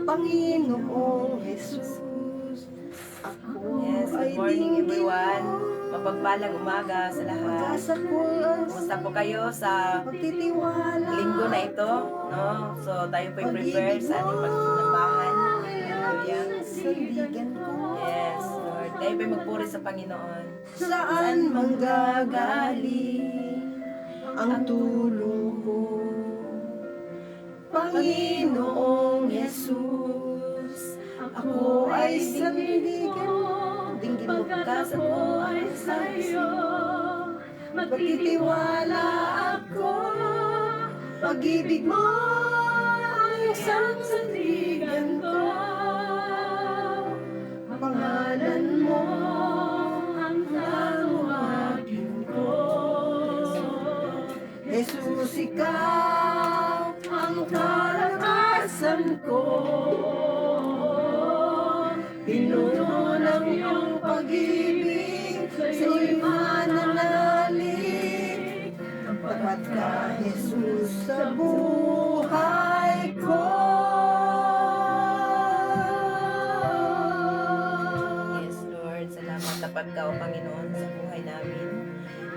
Panginoong Jesus. Yes, good morning everyone. Mapagpalang umaga sa lahat. Kumusta po kayo sa linggo na ito? No? So tayo po prepare sa ating pagsimbahan. Yes, Lord. Tayo po magpuri sa Panginoon. Saan manggagaling ang tulong ko? Panginoong Jesus, ako ay sandigan mo, dinggin mo Pagkat ako ay sa'yo, magtitiwala ako. Pag-ibig mo ang isang sandigan ko. Pangalan mo ang tawagin ko. Jesus, ikaw ang kalakasan ko. Pinuno ng iyong pag-ibig, sa'yo'y mananalig. Tapat ka, Jesus, sa buhay ko. Yes, Lord. Salamat. Tapat ka, O Panginoon, sa buhay namin.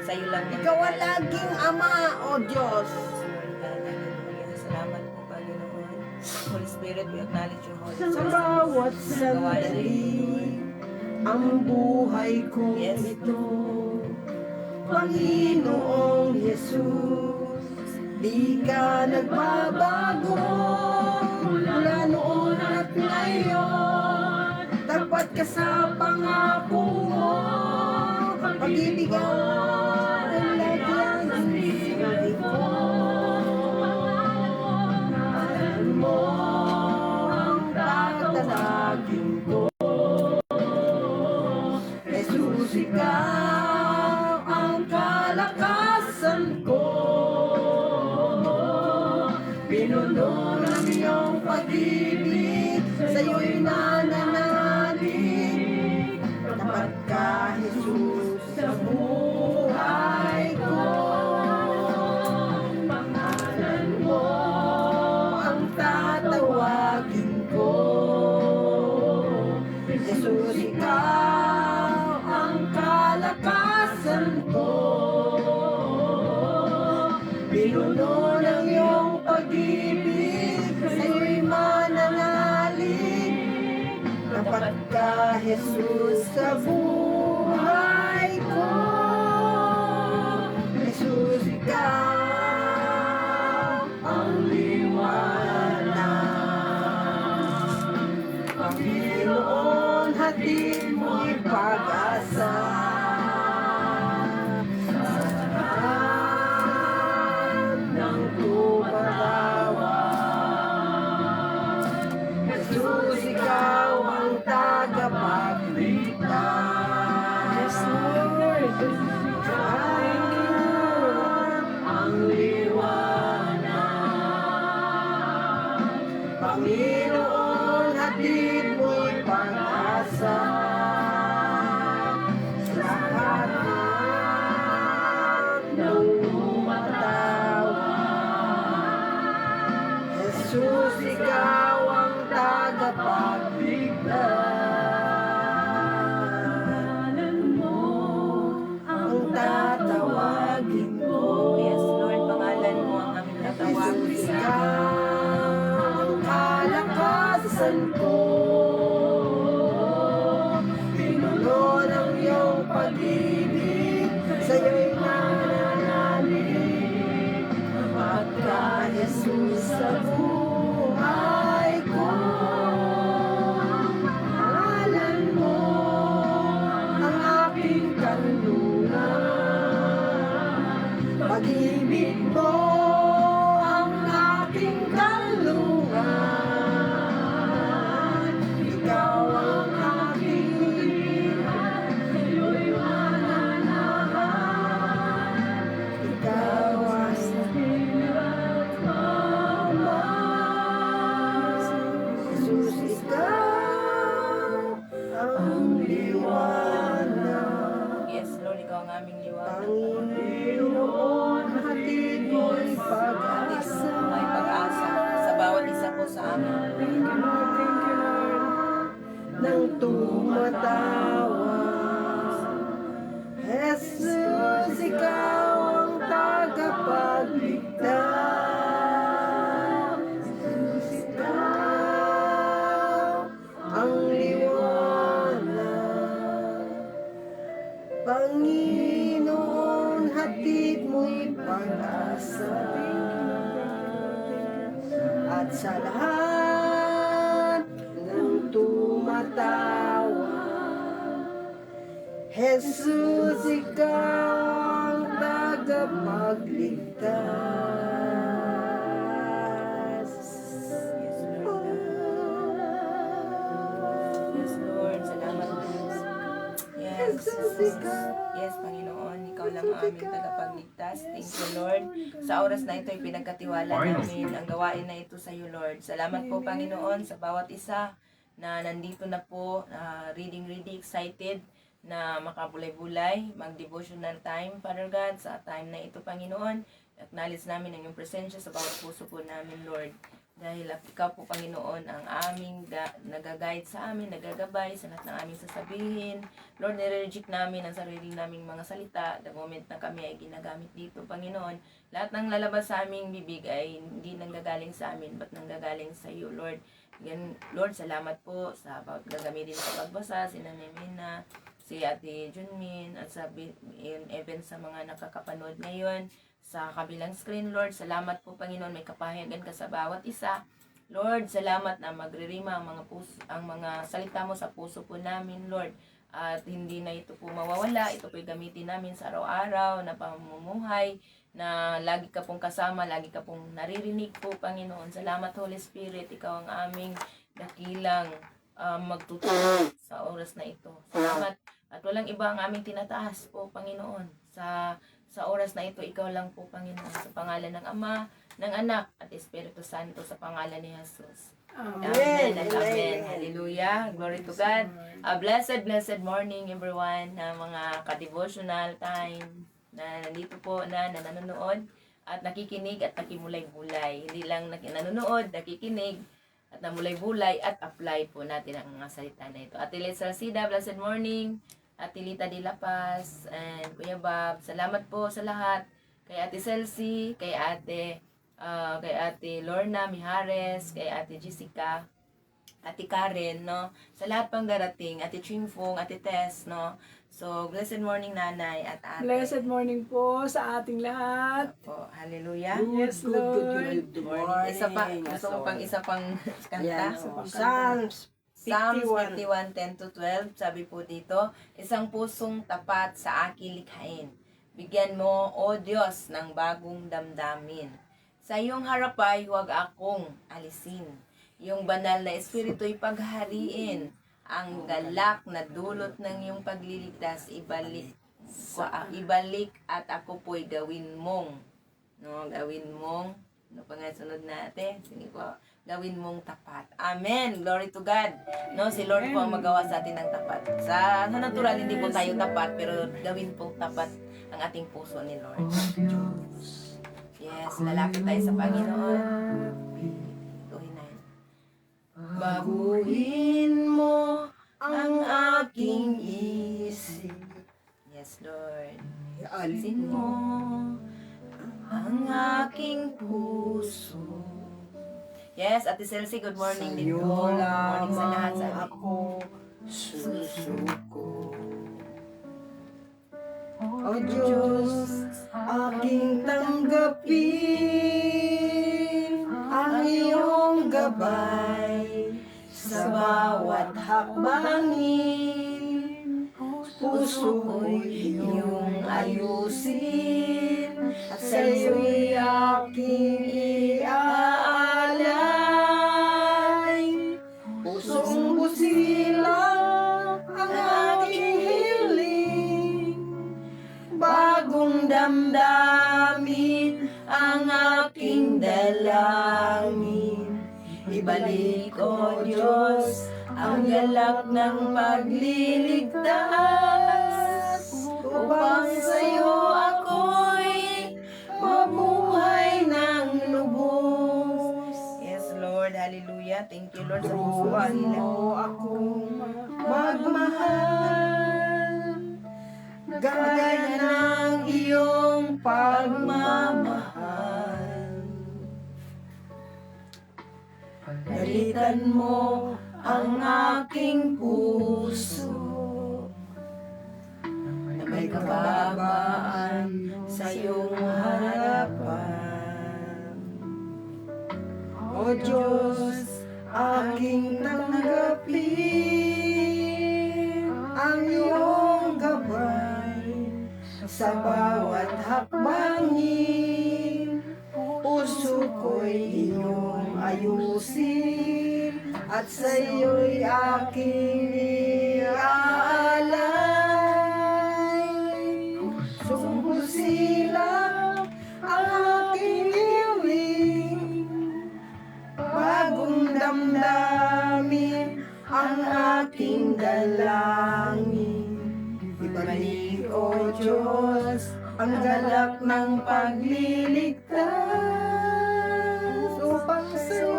Sa iyo lang Ikaw ang laging Ama, O Diyos. Hallelujah. Salamat po, Panginoon. Holy Spirit, we acknowledge your Holy Sa Spirit. bawat sandali, ang buhay ko Yes. ito. Panginoong Jesus, di ka nagbabago mula noon at ngayon. Tapat ka sa pangako mo, pag-ibig ang lagi ang sisig ko. Pangalan mo ang tatalagin ko. Jesus, ikaw ang kalakasan ko. Pinuno ng iyong pag-ibig, sa'yo'y nananalig. Tapat ka, Jesus, sa buhay ko. Pangalan mo ang tatawagin ko. Jesus, ikaw ang kalakasan ko. Pinuno ng iyong pag-ibig, sa'yo'y mananalig. Tapat ka, Jesus, sa buhay ko. Jesus, ikaw ang liwanag. Panginoon, hatid mo'y pag-asa. Sa harap ng tumatawa. Jesus, ikaw ang tagapagligtas. Yes, Lord. Thank you. Ang liwanag. Panginoon, hatid mo'y pag-asa. Sa harap ng tumatawa. Jesus, ikaw ang tagapagligtas. Pangalan mo Ang tatawagin ko. Yes, Lord. Pangalan mo ang aming tatawagin. Jesus, ikaw ang kalakasan ko. Pinuno ng iyong pag-ibig, sa'yo'y nananalig. Tapat ka, Jesus, sa buhay ko. Pangalan mo ang aking kanlungan. Pag-ibig mo ang aking tumatawa. Jesus, ikaw ang tagapagligtas. Ikaw ang liwanag. Panginoon, hatid mo'y pag-asa. At sa lahat ng tumatawa, Jesus, ikaw ang tagapagligtas. Yes, Lord. Salamat po. Yes. Jesus, ikaw. Yes, Panginoon. Ikaw lang ang aming tagapagligtas. Thank you, Lord. Sa oras na ito ay pinagkatiwala namin ang gawain na ito sa iyo, Lord. Salamat po, Panginoon, sa bawat isa na nandito na po, ready, excited na makabulay-bulay, mag-devotional time, Father God, sa time na ito, Panginoon. Acknowledge namin ang iyong presensya sa bawat puso po namin, Lord. Dahil ikaw po, Panginoon, ang aming nag-guide sa amin, nagagabay sa lahat ng aming sasabihin. Lord, nire-reject namin ang sarili naming mga salita the moment na kami ay ginagamit dito, Panginoon. Lahat ng lalabas sa aming bibig ay hindi nanggagaling sa amin, but nanggagaling sa iyo, Lord. Again, Lord, salamat po sa gagamitin sa pagbasa, si Nanay Mina, si Ate Junmin, at sa even sa mga nakakapanood ngayon sa kabilang screen, Lord. Salamat po, Panginoon, may kapahayagan ka sa bawat isa. Lord, salamat na magririma ang mga salita mo sa puso po namin, Lord. At hindi na ito po mawawala. Ito po gamitin namin sa araw-araw na pamumuhay, na lagi ka pong kasama, lagi ka pong naririnig po, Panginoon. Salamat, Holy Spirit. Ikaw ang aming dakilang magtutulong sa oras na ito. Salamat. At walang iba ang aming tinataas po, Panginoon. Sa oras na ito, ikaw lang po, Panginoon. Sa pangalan ng Ama, ng Anak, at Espiritu Santo, sa pangalan ni Jesus. Amen and amen. Hallelujah. Glory to God. A blessed morning, everyone, na mga ka-devotional time na nandito po na nanonood at nakikinig at nakimulay-bulay. Hindi lang nanonood, nakikinig at namulay-bulay at apply po natin ang mga salita na ito. Ate Liz Salcida, blessed morning. Ate Lita de La Paz, and Kuya Bob, salamat po sa lahat. Kay Ate Celsi, kay Ate Lorna Mijares, kay Ate Jessica, Ate Karen, no? Sa lahat pang darating, Ate Chingfong, Ate Tess, no? So, blessed morning, Nanay at Ate. Blessed morning po sa ating lahat. Po, hallelujah. Yes, Lord. Good Morning. Isa pa, morning. gusto mo pang isa pang kanta? Yan, Psalms Psalms 51. 51:10-12, sabi po dito, isang pusong tapat sa aking likhain. Bigyan mo, O Diyos, ng bagong damdamin. Sa iyong harapay, huwag akong alisin. Iyong banal na espiritu'y paghariin. Ang galak na dulot ng iyong pagliligtas, ibalik at ako po'y gawin mong, ano pa nga sunod natin? Sige po. Gawin mong tapat. Amen. Glory to God. No, si Lord po ang magawa sa atin ng tapat. Sa natural, hindi po tayo tapat, pero gawin pong tapat ang ating puso ni Lord. Yes, lalapit tayo sa Panginoon. Tuhin na yun. Baguhin mo ang aking isip. Yes, Lord. Alisin Sin mo ang aking puso. Yes, Ate Celsi, good morning din po. Good morning sa lahat. lamang ako susuko. O Diyos, aking tanggapin ang iyong gabay sa bawat hakbangin. Puso ko'y iyong ayusin at sa'yo'y aking iaalay. Pusong busilang ang aking hiling, bagong damdamin ang aking dalangin. Ibalik, O Diyos, ang galak ng pagliligtas, upang sa'yo ako'y mabuhay ng lubos. Yes, Lord. Hallelujah. Hallelujah. Thank you, Lord, sa pusong Turuan busilak. mo akong magmahal, gaya ng iyong pagmamahal. Palitan mo ang aking puso na may kababaan sa iyong harapan. O Diyos, aking tanggapin ang iyong gabay sa bawat hakbangin. Puso ko'y iyong ayusin at sa iyo'y aking iaalay. Sumbusilang ang aking hiling, bagong damdamin ang aking dalangin. Ibalik, O Diyos, ang galak ng pagliligtas, upang sa'yo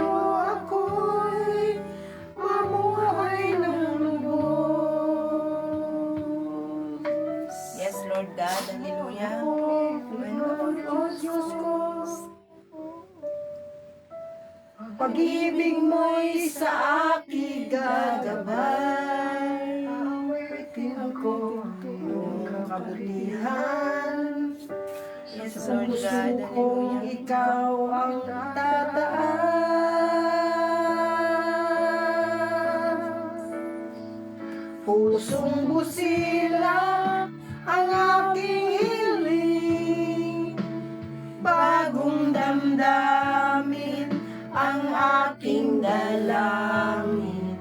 ako'y mamuhay ng lubos. Yes, Lord God. Hallelujah. O Diyos ko, pag-ibig mo'y sa akin gagabay. Awitin ko iyong kabutihan. Yes, Sa Lord puso God. kong Hallelujah. ikaw ang tataas. Pusong busila ang aking hiling, bagong damdamin ang aking dalangin.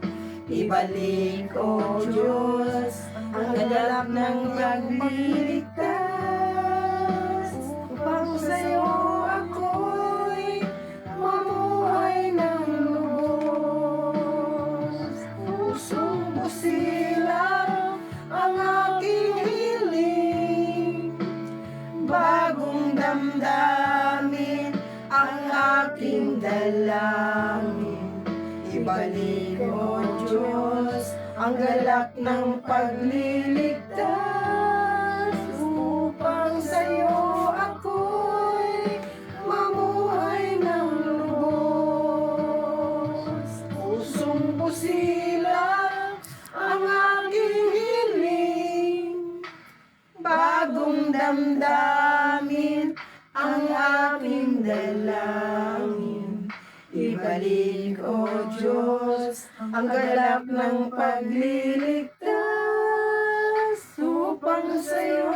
Ibalik, O Diyos, ang galak ng pagliligtas, upang sa'yo ako'y mamuhay ng lubos. Pusong busila ang aking hiling, bagong damdamin ang aking dalangin. Ibalik, O Diyos, ang galak ng pagliligtas, upang sa'yo ako'y mamuhay ng lubos. Pusong busila ang aking hiling, bagong damdamin ang aking dalangin. Ibalik, O Diyos, ang galak ng pagliligtas, upang sa'yo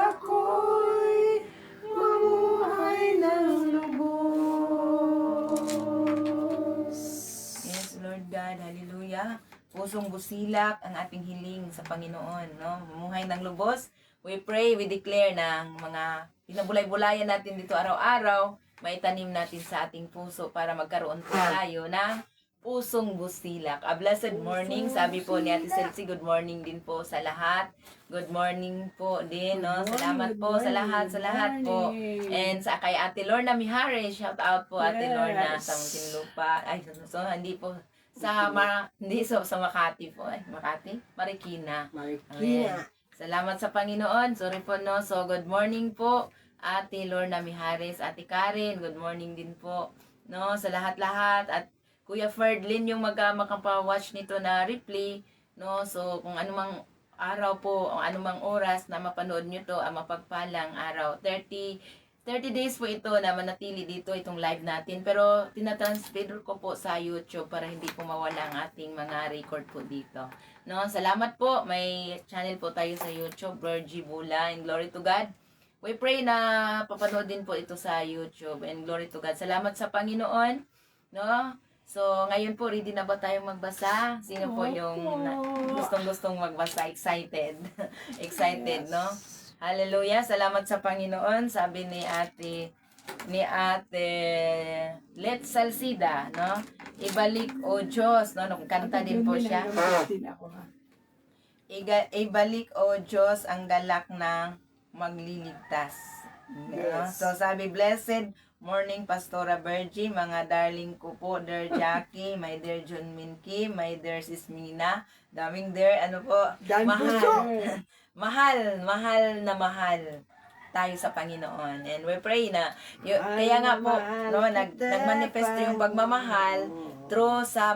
ako'y mamuhay ng lubos. Yes, Lord God. Hallelujah. Pusong busilak ang ating hiling sa Panginoon, no? Mamuhay ng lubos. We pray, we declare na ang mga pinabulay-bulayan natin dito araw-araw, maitanim natin sa ating puso para magkaroon po tayo ng pusong busilak. A blessed morning, sabi po ni Ate Celsi, good morning din po sa lahat. Good morning po din, no? Salamat po sa lahat po. And sa kay Ate Lorna Mihares, shout out po Ate Lorna sa Muntinlupa. Ay, so hindi po sa Makati po. Ay, Makati? Marikina. Amen. Salamat sa Panginoon. Sorry po, no? So, good morning po, Ate Lorna Mihares, Ate Karen, good morning din po, no? Sa lahat-lahat. At Kuya Ferdlin, yung makapawatch nito na replay, no? So, kung anumang araw po, o anumang oras na mapanood nyo to, ang mapagpalang araw. 30 days po ito na manatili dito itong live natin. Pero tinatransfer ko po sa YouTube para hindi po mawala ang ating mga record po dito. No, salamat po. May channel po tayo sa YouTube, Virgie Bula, and glory to God. We pray na papanood din po ito sa YouTube, and glory to God. Salamat sa Panginoon. No? So, ngayon po, ready na ba tayong magbasa? Sino po yung gustong-gustong magbasa? Excited. Excited, no? Hallelujah. Salamat sa Panginoon. Sabi ni Ate Let's Salsida, no? Ibalik, O Diyos, no? Kanta din po siya. Ibalik, O Diyos, ang galak ng magliligtas. No? So, sabi, blessed morning, Pastora Bergie, mga darling ko po, dear Jackie, my dear John Minky, my dear Sis Mina, daming dear, ano po, Daming mahal, puso. mahal tayo sa Panginoon. And we pray na, kaya nga po, no, nagmanifesto yung pagmamahal through sa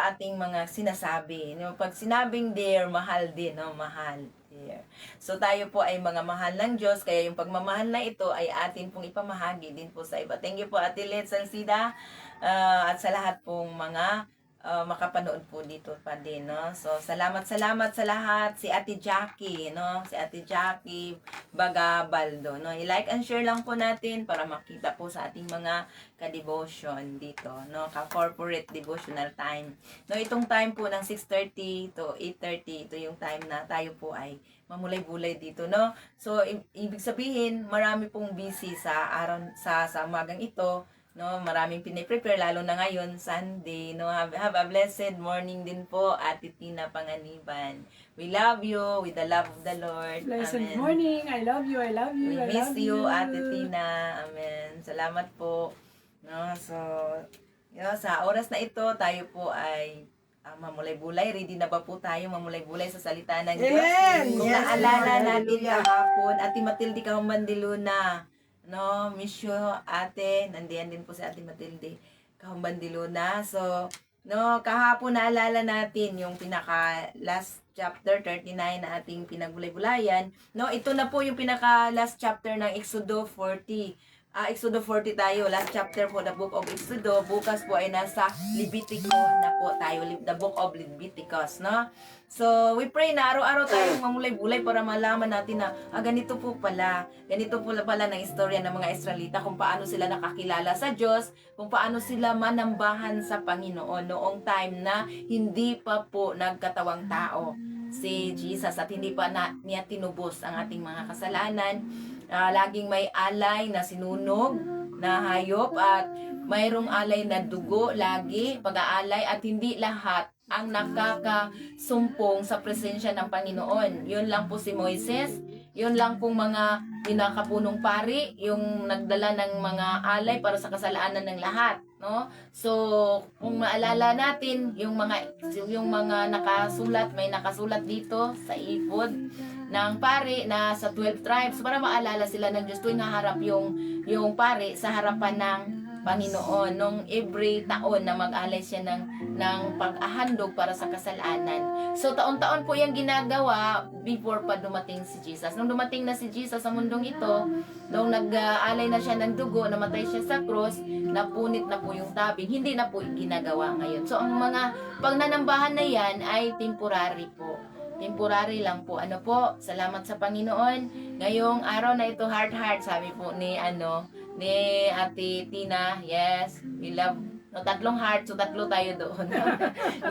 ating mga sinasabi. No, pag sinabing dear, mahal din, no, mahal. Dear. So tayo po ay mga mahal ng Diyos, kaya yung pagmamahal na ito ay atin pong ipamahagi din po sa iba. Thank you po Ate Let Salcida, at sa lahat pong mga makapanood po dito pa din, no? So salamat sa lahat. Si Ate Jackie, no? Si Ate Jackie Bagabaldo, no? I-like and share lang po natin para makita po sa ating mga ka-devotion dito, no? Ka-corporate devotional time. No, itong time po ng 6:30 to 8:30, ito yung time na tayo po ay mamulay-bulay dito, no? So ibig sabihin, marami pong busy sa araw sa umagang ito, no? Maraming piniprepare lalo na ngayon Sunday, no? Have a blessed morning din po, Ate Tina Panganiban. We love you with the love of the Lord. Blessed Amen. morning. I love you. I love you. We I miss love you, Ate Tina. Amen. Salamat po. No, so sa oras na ito, tayo po ay mamulay-bulay. Ready na ba po tayo mamulay-bulay sa salita ng Diyos? Amen. Kung Yes, naalala Lord. natin Hallelujah. kahapon, Ate Matilde Kahambandiluna, no, miss you, ate. Nandiyan din po si Ate Matilde Kahambandiluna. So, no, kahapon naalala natin yung pinaka last chapter 39 na ating pinagbulay-bulayan. No, ito na po yung pinaka last chapter ng Exodo 40. Exodo 40 tayo, last chapter po, the book of Exodo. Bukas po ay nasa Levitico na po tayo, the book of Leviticus, no? So, we pray na araw-araw tayong mamulay-bulay para malaman natin na, ganito po pala ng istorya ng mga Israelita, kung paano sila nakakilala sa Diyos, kung paano sila manambahan sa Panginoon noong time na hindi pa po nagkatawang tao si Jesus at hindi pa niya tinubos ang ating mga kasalanan. Laging may alay na sinunog na hayop at mayroong alay na dugo lagi, pag-aalay, at hindi lahat ang nakakasumpong sa presensya ng Panginoon. Yun lang po si Moises, yun lang pong mga pinakapunong pari, yung nagdala ng mga alay para sa kasalanan ng lahat, no? So, kung maalala natin, yung mga nakasulat, may nakasulat dito sa ifod ng pari na sa 12 tribes para maalala sila ng Diyos tuwing haharap yung pari sa harapan ng Panginoon nung every taon na mag-alay siya ng pag-ahandog para sa kasalanan. So taon-taon po yung ginagawa before pa dumating si Jesus. Nung dumating na si Jesus sa mundong ito, nung nag-alay na siya ng dugo, namatay siya sa cross, napunit na po yung tabing, hindi na po ginagawa ngayon. So ang mga pagnanambahan na yan ay temporary po. Temporary lang po. Ano po? Salamat sa Panginoon. Ngayong araw na ito, heart, sabi po ni Ate Tina. Yes, we love. No, 3 heart, so 3 tayo doon.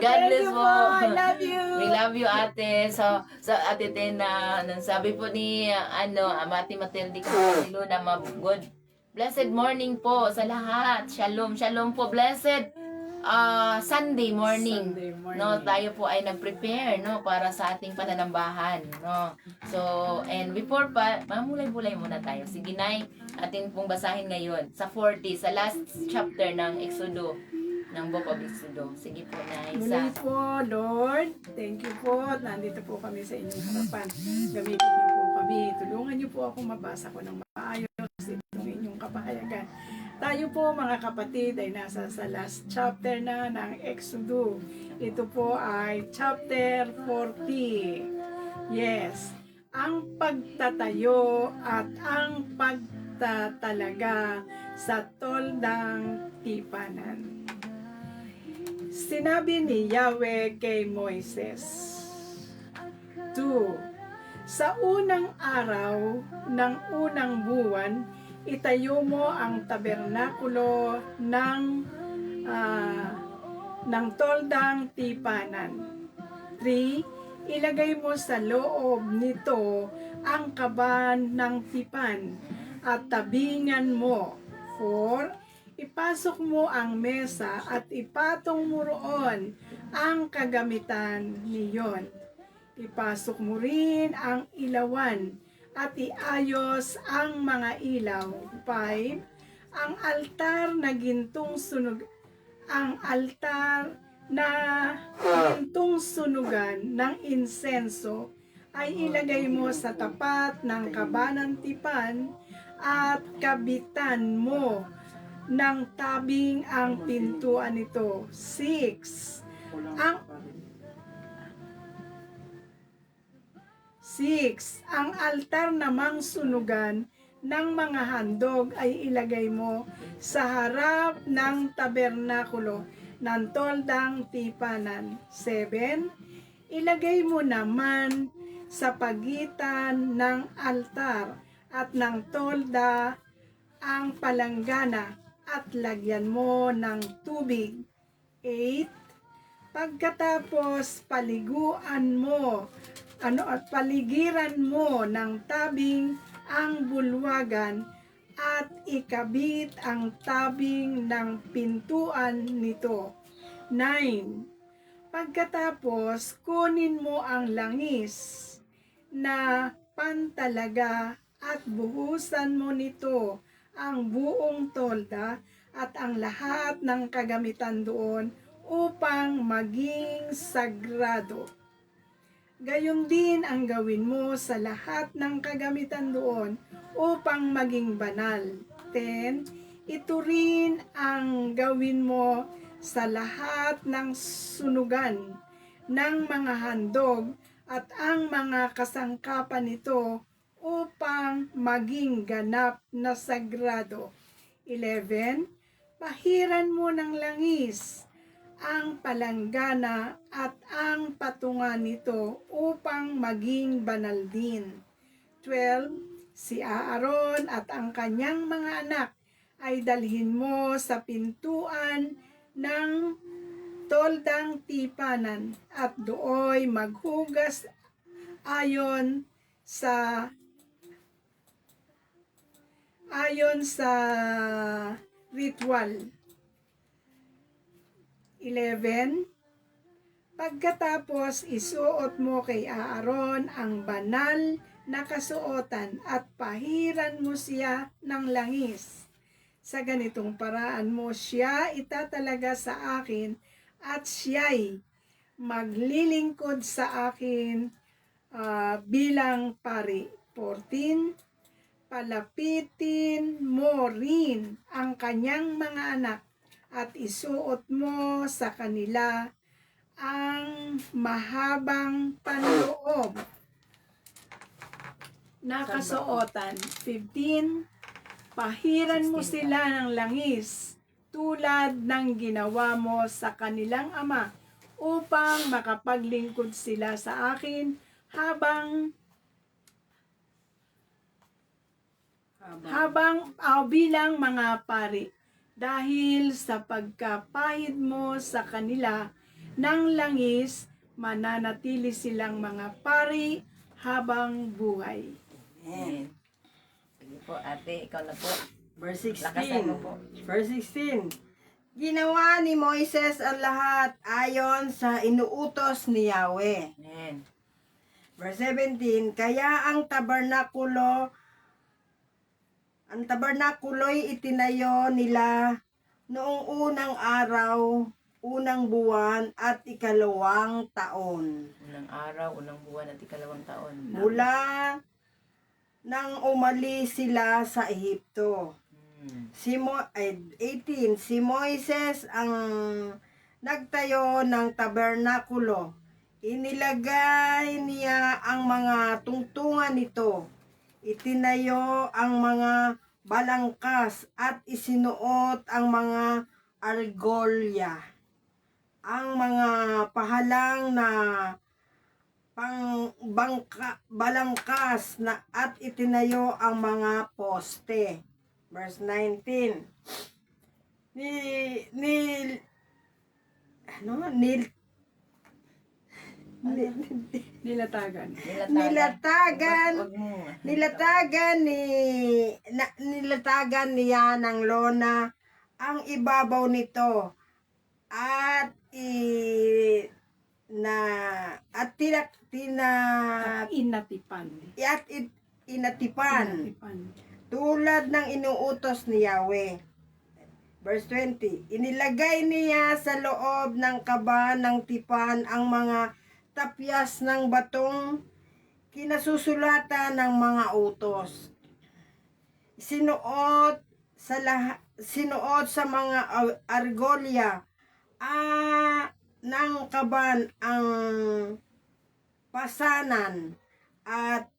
God bless po. I love you. We love you, ate. So Ate Tina, sabi po ni Ate Matilde Kahambandiluna, good. Blessed morning po sa lahat. Shalom po. Blessed Sunday morning, no, tayo po ay nag-prepare, no, para sa ating pananambahan, no. So, and before pa, mamulay-bulay muna tayo. Sige, Nay, atin pong basahin ngayon sa 40, sa last chapter ng Exodo, ng book of Exodo. Sige po, Nay. Muli po, Lord, thank you po. Nandito po kami sa inyong harapan. Gamitin niyo po kami. Tulungan niyo po ako mabasa ko ng maayos itong inyong kapahayagan. Tayo po mga kapatid ay nasa sa last chapter na ng Exodo. Ito po ay chapter 40. Yes, ang pagtatayo at ang pagtatalaga sa toldang tipanan. Sinabi ni Yahweh kay Moises, 2. Sa unang araw ng unang buwan, itayo mo ang tabernakulo ng toldang tipanan. 3. Ilagay mo sa loob nito ang kaban ng tipan at tabingan mo. 4. Ipasok mo ang mesa at ipatong mo roon ang kagamitan niyon. Ipasok mo rin ang ilawan at iayos ang mga ilaw. 5. Ang altar na gintong sunog, ang altar na gintong sunugan ng insenso ay ilagay mo sa tapat ng kabanang-tipan at kabitan mo ng tabing ang pintuan nito. 6. Ang 6. Ang altar namang sunugan ng mga handog ay ilagay mo sa harap ng tabernakulo ng toldang tipanan. 7. Ilagay mo naman sa pagitan ng altar at ng tolda ang palanggana at lagyan mo ng tubig. 8. Pagkatapos paliguan mo at paligiran mo ng tabing ang bulwagan at ikabit ang tabing ng pintuan nito. 9. Pagkatapos kunin mo ang langis na pantalaga at buhusan mo nito ang buong tolda at ang lahat ng kagamitan doon upang maging sagrado. Gayon din ang gawin mo sa lahat ng kagamitan doon upang maging banal. 10. Ito rin ang gawin mo sa lahat ng sunugan ng mga handog at ang mga kasangkapan nito upang maging ganap na sagrado. 11. Pahiran mo ng langis ang palanggana at ang patungan nito upang maging banal din. 12. Si Aaron at ang kanyang mga anak ay dalhin mo sa pintuan ng toldang tipanan at dooy maghugas ayon sa ritual. 11. Pagkatapos isuot mo kay Aaron ang banal na kasuotan at pahiran mo siya ng langis. Sa ganitong paraan mo siya itatalaga sa akin at siya'y maglilingkod sa akin bilang pari. 14. Palapitin mo rin ang kanyang mga anak at isuot mo sa kanila ang mahabang panloob na kasuotan. 15. Pahiran mo sila ng langis tulad ng ginawa mo sa kanilang ama upang makapaglingkod sila sa akin bilang mga pari. Dahil sa pagkapahid mo sa kanila ng langis, mananatili silang mga pari habang buhay. Amen. Sige po, ate, ikaw na po. Verse Lakasan mo po. 16. Verse 16. Ginawa ni Moises ang lahat ayon sa inuutos ni Yahweh. Amen. Verse 17. Kaya ang tabernakulo'y itinayo nila noong unang araw, unang buwan at ikalawang taon. Unang araw, unang buwan at ikalawang taon. Mula nang umalis sila sa Ehipto. 18. Si Moises ang nagtayo ng tabernakulo. Inilagay niya ang mga tungtungan nito. Itinayo ang mga balangkas at isinuot ang mga argolya. Ang mga pahalang na balangkas na at itinayo ang mga poste. Verse 19. Nilatagan. Nilatagan niya ng lona ang ibabaw nito at Inatipan. inatipan, Tipan. tulad ng inuutos ni Yahweh. Verse 20, inilagay niya sa loob ng kaba ng tipan ang mga tapyas ng batong kinasusulatan ng mga utos. Sinuot sa mga argolya ng kaban ang pasanan at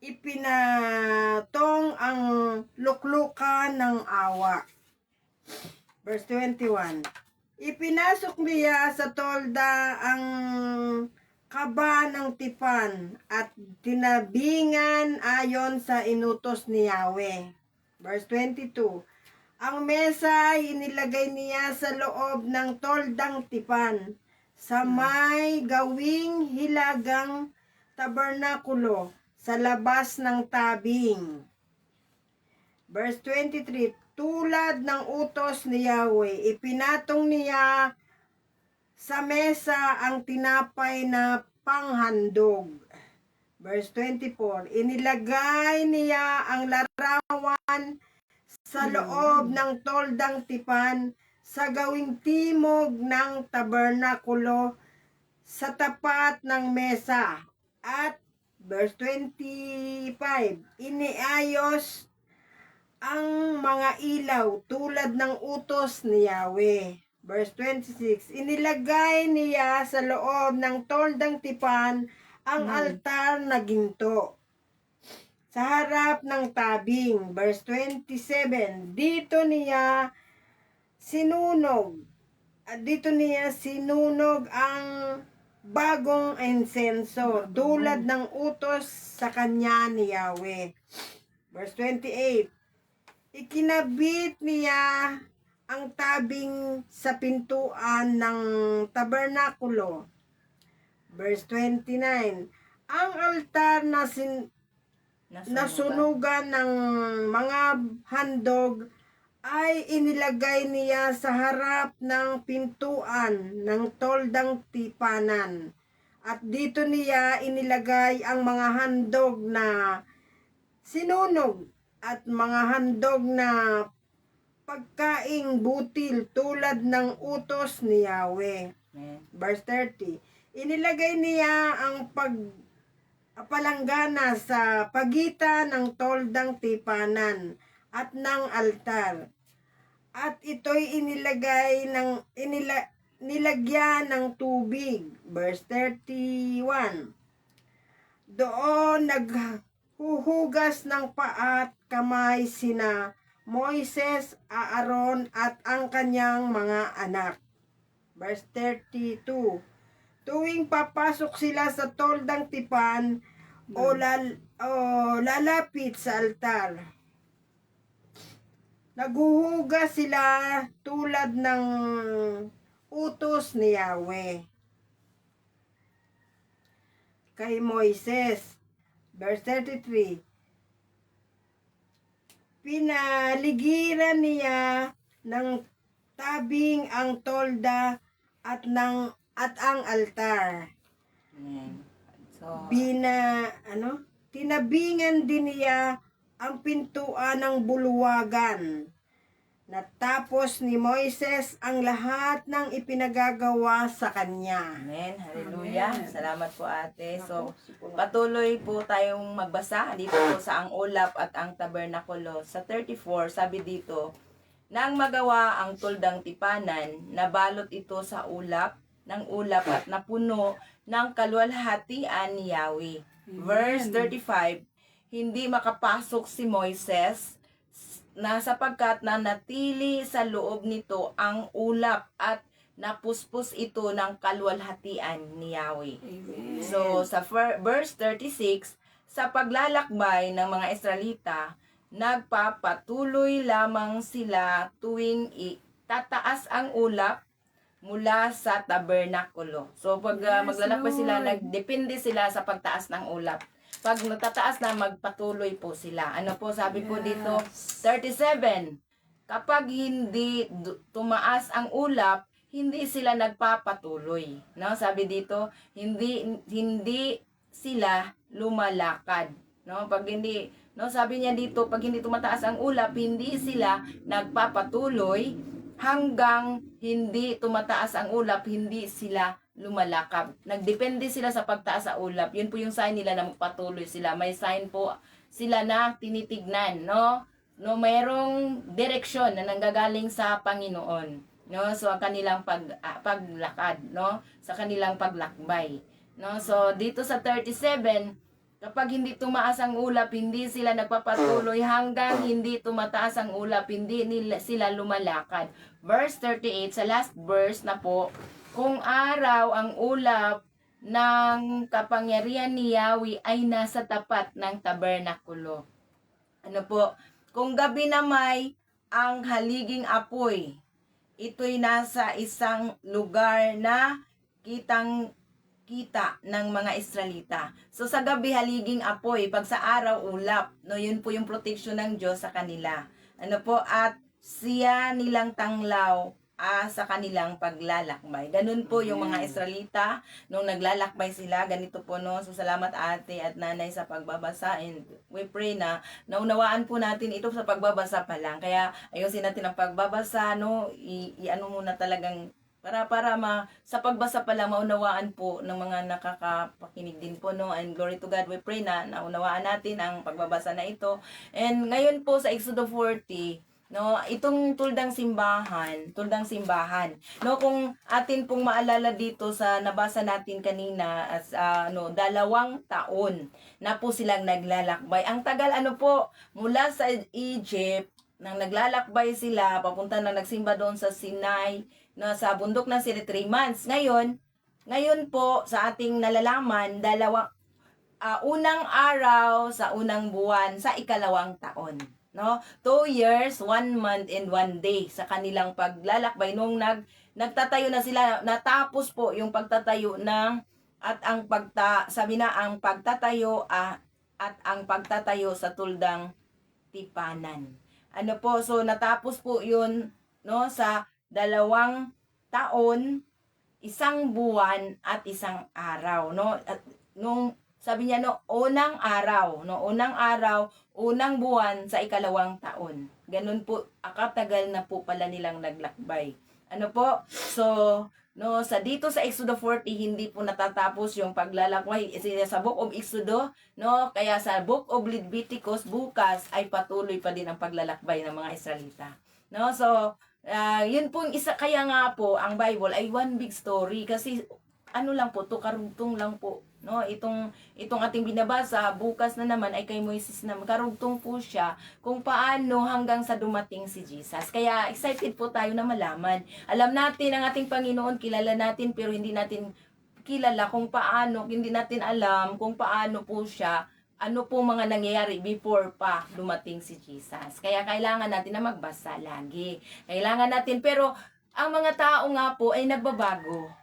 ipinatong ang luklukan ng awa. Verse 21, ipinasok niya sa tolda ang kaba ng tipan at tinabingan ayon sa inutos ni Yahweh. Verse 22, ang mesa ay inilagay niya sa loob ng toldang tipan sa may gawing hilagang tabernakulo sa labas ng tabing. Verse 23, tulad ng utos ni Yahweh, ipinatong niya sa mesa ang tinapay na panghandog. Verse 24, inilagay niya ang larawan sa loob ng toldang tipan sa gawing timog ng tabernakulo sa tapat ng mesa. At verse 25, iniayos ang mga ilaw tulad ng utos ni Yahweh. Verse 26, inilagay niya sa loob ng toldang tipan ang altar na ginto sa harap ng tabing. Verse 27, dito niya sinunog ang bagong insenso tulad ng utos sa kanya ni Yahweh. Verse 28, ikinabit niya ang tabing sa pintuan ng tabernakulo. Verse 29, ang altar na nasunugan ng mga handog ay inilagay niya sa harap ng pintuan ng toldang tipanan. At dito niya inilagay ang mga handog na sinunog at mga handog na pagkaing butil tulad ng utos ni Yahweh. Verse 30, inilagay niya ang palanggana sa pagitan ng toldang tipanan at ng altar. At ito'y nilagyan ng tubig. Verse 31, doon naghuhugas ng paa at kamay sina Moises, Aaron at ang kanyang mga anak. Verse 32, tuwing papasok sila sa toldang tipan o lalapit sa altar, naghuhugas sila tulad ng utos ni Yahweh kay Moises. Verse 33, pinaligiran niya ng tabing ang tolda at ang altar. So, tinabingan din niya ang pintuan ng bulwagan. Natapos ni Moises ang lahat ng ipinagagawa sa kanya. amen. Hallelujah. Amen. Salamat po ate. So, patuloy po tayong magbasa dito po sa ang ulap at ang tabernakulo. Sa 34, sabi dito, nang magawa ang tuldang tipanan, nabalot ito sa ulap at napuno ng kaluwalhatian ni Yahweh. Verse 35, hindi makapasok si Moises na sapagkat nanatili sa loob nito ang ulap at napuspos ito ng kaluwalhatian ni Yahweh. Amen. So, sa verse 36, sa paglalakbay ng mga Israelita, nagpapatuloy lamang sila tuwing tataas ang ulap mula sa tabernakulo. So, pag maglalakbay sila, Lord. nagdepende sila sa pagtaas ng ulap. Pag natataas na, magpatuloy po sila. Ano po sabi po dito? 37. Kapag hindi tumaas ang ulap, hindi sila nagpapatuloy. No? Sabi dito, hindi sila lumalakad. No, pag hindi, no, sabi niya dito, pag hindi tumataas ang ulap, hindi sila nagpapatuloy hanggang hindi tumataas ang ulap, hindi sila lumalakad. Nagdepende sila sa pagtaas sa ulap. Yun po yung sign nila na magpatuloy sila. May sign po sila na tinitignan, no? No, mayroong direksyon na nanggagaling sa Panginoon, no? So ang kanilang paglakad, no? Sa kanilang paglakbay, no? So dito sa 37, kapag hindi tumaas ang ulap, hindi sila nagpapatuloy hanggang hindi tumataas ang ulap, hindi nila sila lumalakad. Verse 38, sa last verse na po, kung araw ang ulap ng kapangyarihan ni Yahweh ay nasa tapat ng tabernakulo. Ano po? Kung gabi na may ang haliging apoy, ito'y nasa isang lugar na kitang-kita ng mga Israelita. So sa gabi haliging apoy, pag sa araw ulap, no, yun po yung protection ng Diyos sa kanila. Ano po, at siya nilang tanglaw sa kanilang paglalakbay. Ganun po yung mga Israelita nung naglalakbay sila, ganito po, no. So salamat ate at nanay sa pagbabasa, and we pray na naunawaan po natin ito sa pagbabasa pa lang. Kaya ayusin natin ang pagbabasa, no. Ano muna talagang para sa pagbasa pa lang maunawaan po ng mga nakakapakinig din po, no. And glory to God, we pray na naunawaan natin ang pagbabasa na ito. And ngayon po sa Exodo 40, no, itong tuldang simbahan, no, kung atin pong maalala dito sa nabasa natin kanina, as 2 taon na po silang naglalakbay. Ang tagal po, mula sa Egypt, nang naglalakbay sila, papunta na nagsimba doon sa Sinai, na sa bundok ng Sinai, 3 months. Ngayon po, sa ating nalalaman, unang araw sa unang buwan sa 2nd taon. No? 2 years, 1 month, and 1 day sa kanilang paglalakbay nung nagtatayo na sila, natapos po yung pagtatayo ng at ang pagtatayo at ang pagtatayo sa tuldang tipanan. Ano po, so natapos po yun, no, sa 2 taon, 1 buwan at 1 araw, no? At nung sabi niya, no, unang araw, unang buwan sa 2nd taon. Ganun po, katagal na po pala nilang naglakbay. Ano po? So, no, dito sa Exodo 40, hindi po natatapos yung paglalakbay. Sa Book of Exodo, no, kaya sa Book of Leviticus, bukas ay patuloy pa din ang paglalakbay ng mga Israelita. No, so, yun po yung isa, kaya nga po, ang Bible ay one big story. Kasi, karugtong lang po. No, itong ating binabasa, bukas na naman ay kay Moises na karugtong po siya kung paano hanggang sa dumating si Jesus. Kaya excited po tayo na malaman. Alam natin ang ating Panginoon, kilala natin, pero hindi natin kilala kung paano, hindi natin alam kung paano po siya, ano po mga nangyayari before pa dumating si Jesus. Kaya kailangan natin na magbasa lagi. Kailangan natin, pero ang mga tao nga po ay nagbabago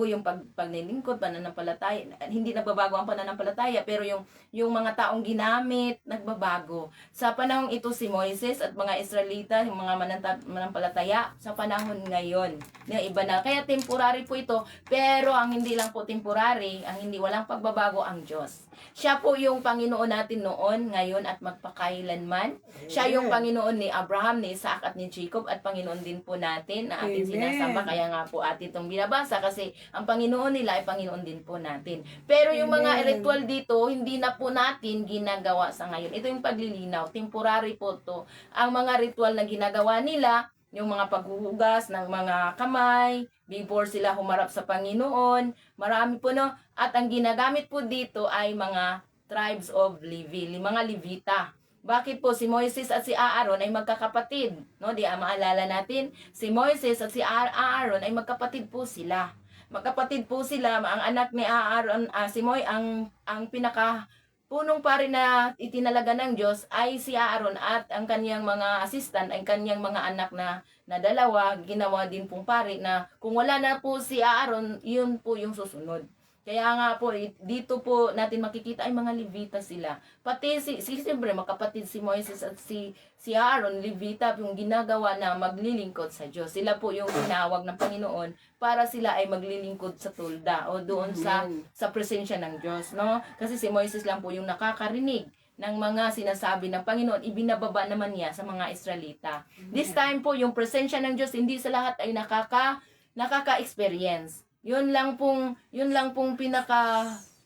yung pagnilingkod, pananampalataya. Hindi nagbabago ang pananampalataya, pero yung mga taong ginamit, nagbabago. Sa panahong ito si Moises at mga Israelita, yung mga mananampalataya, sa panahon ngayon, iba na. Kaya temporary po ito, pero ang hindi lang po temporary, ang hindi walang pagbabago ang Diyos. Siya po yung Panginoon natin noon, ngayon at magpakailanman. Siya yung Panginoon ni Abraham, ni Isaac at ni Jacob, at Panginoon din po natin na ating sinasamba. Kaya nga po atin itong binabasa kasi ang Panginoon nila ay Panginoon din po natin. Pero yung mga ritual dito, hindi na po natin ginagawa sa ngayon. Ito yung paglilinaw, temporary po to. Ang mga ritual na ginagawa nila, yung mga paghuhugas ng mga kamay, before sila humarap sa Panginoon, marami po, no? At ang ginagamit po dito ay mga tribes of Levi, mga Levita. Bakit po si Moises at si Aaron ay magkakapatid? No, maalala natin, si Moises at si Aaron ay magkapatid po sila. Magkapatid po sila, ang anak ni Aaron, si ang pinaka punong pari na itinalaga ng Diyos ay si Aaron, at ang kanyang mga assistant, ang kanyang mga anak na dalawa, ginawa din pong pari na kung wala na po si Aaron, yun po yung susunod. Kaya nga po, dito po natin makikita ay mga Levita sila. Pati siyempre, makapatid si Moises at si Aaron, Levita, yung ginagawa na maglilingkod sa Diyos. Sila po yung tinawag ng Panginoon para sila ay maglilingkod sa tulda o doon sa presensya ng Diyos, no? Kasi si Moises lang po yung nakakarinig ng mga sinasabi ng Panginoon, ibinababa naman niya sa mga Israelita. This time po, yung presensya ng Diyos, hindi sa lahat ay nakaka-experience. Yun lang pong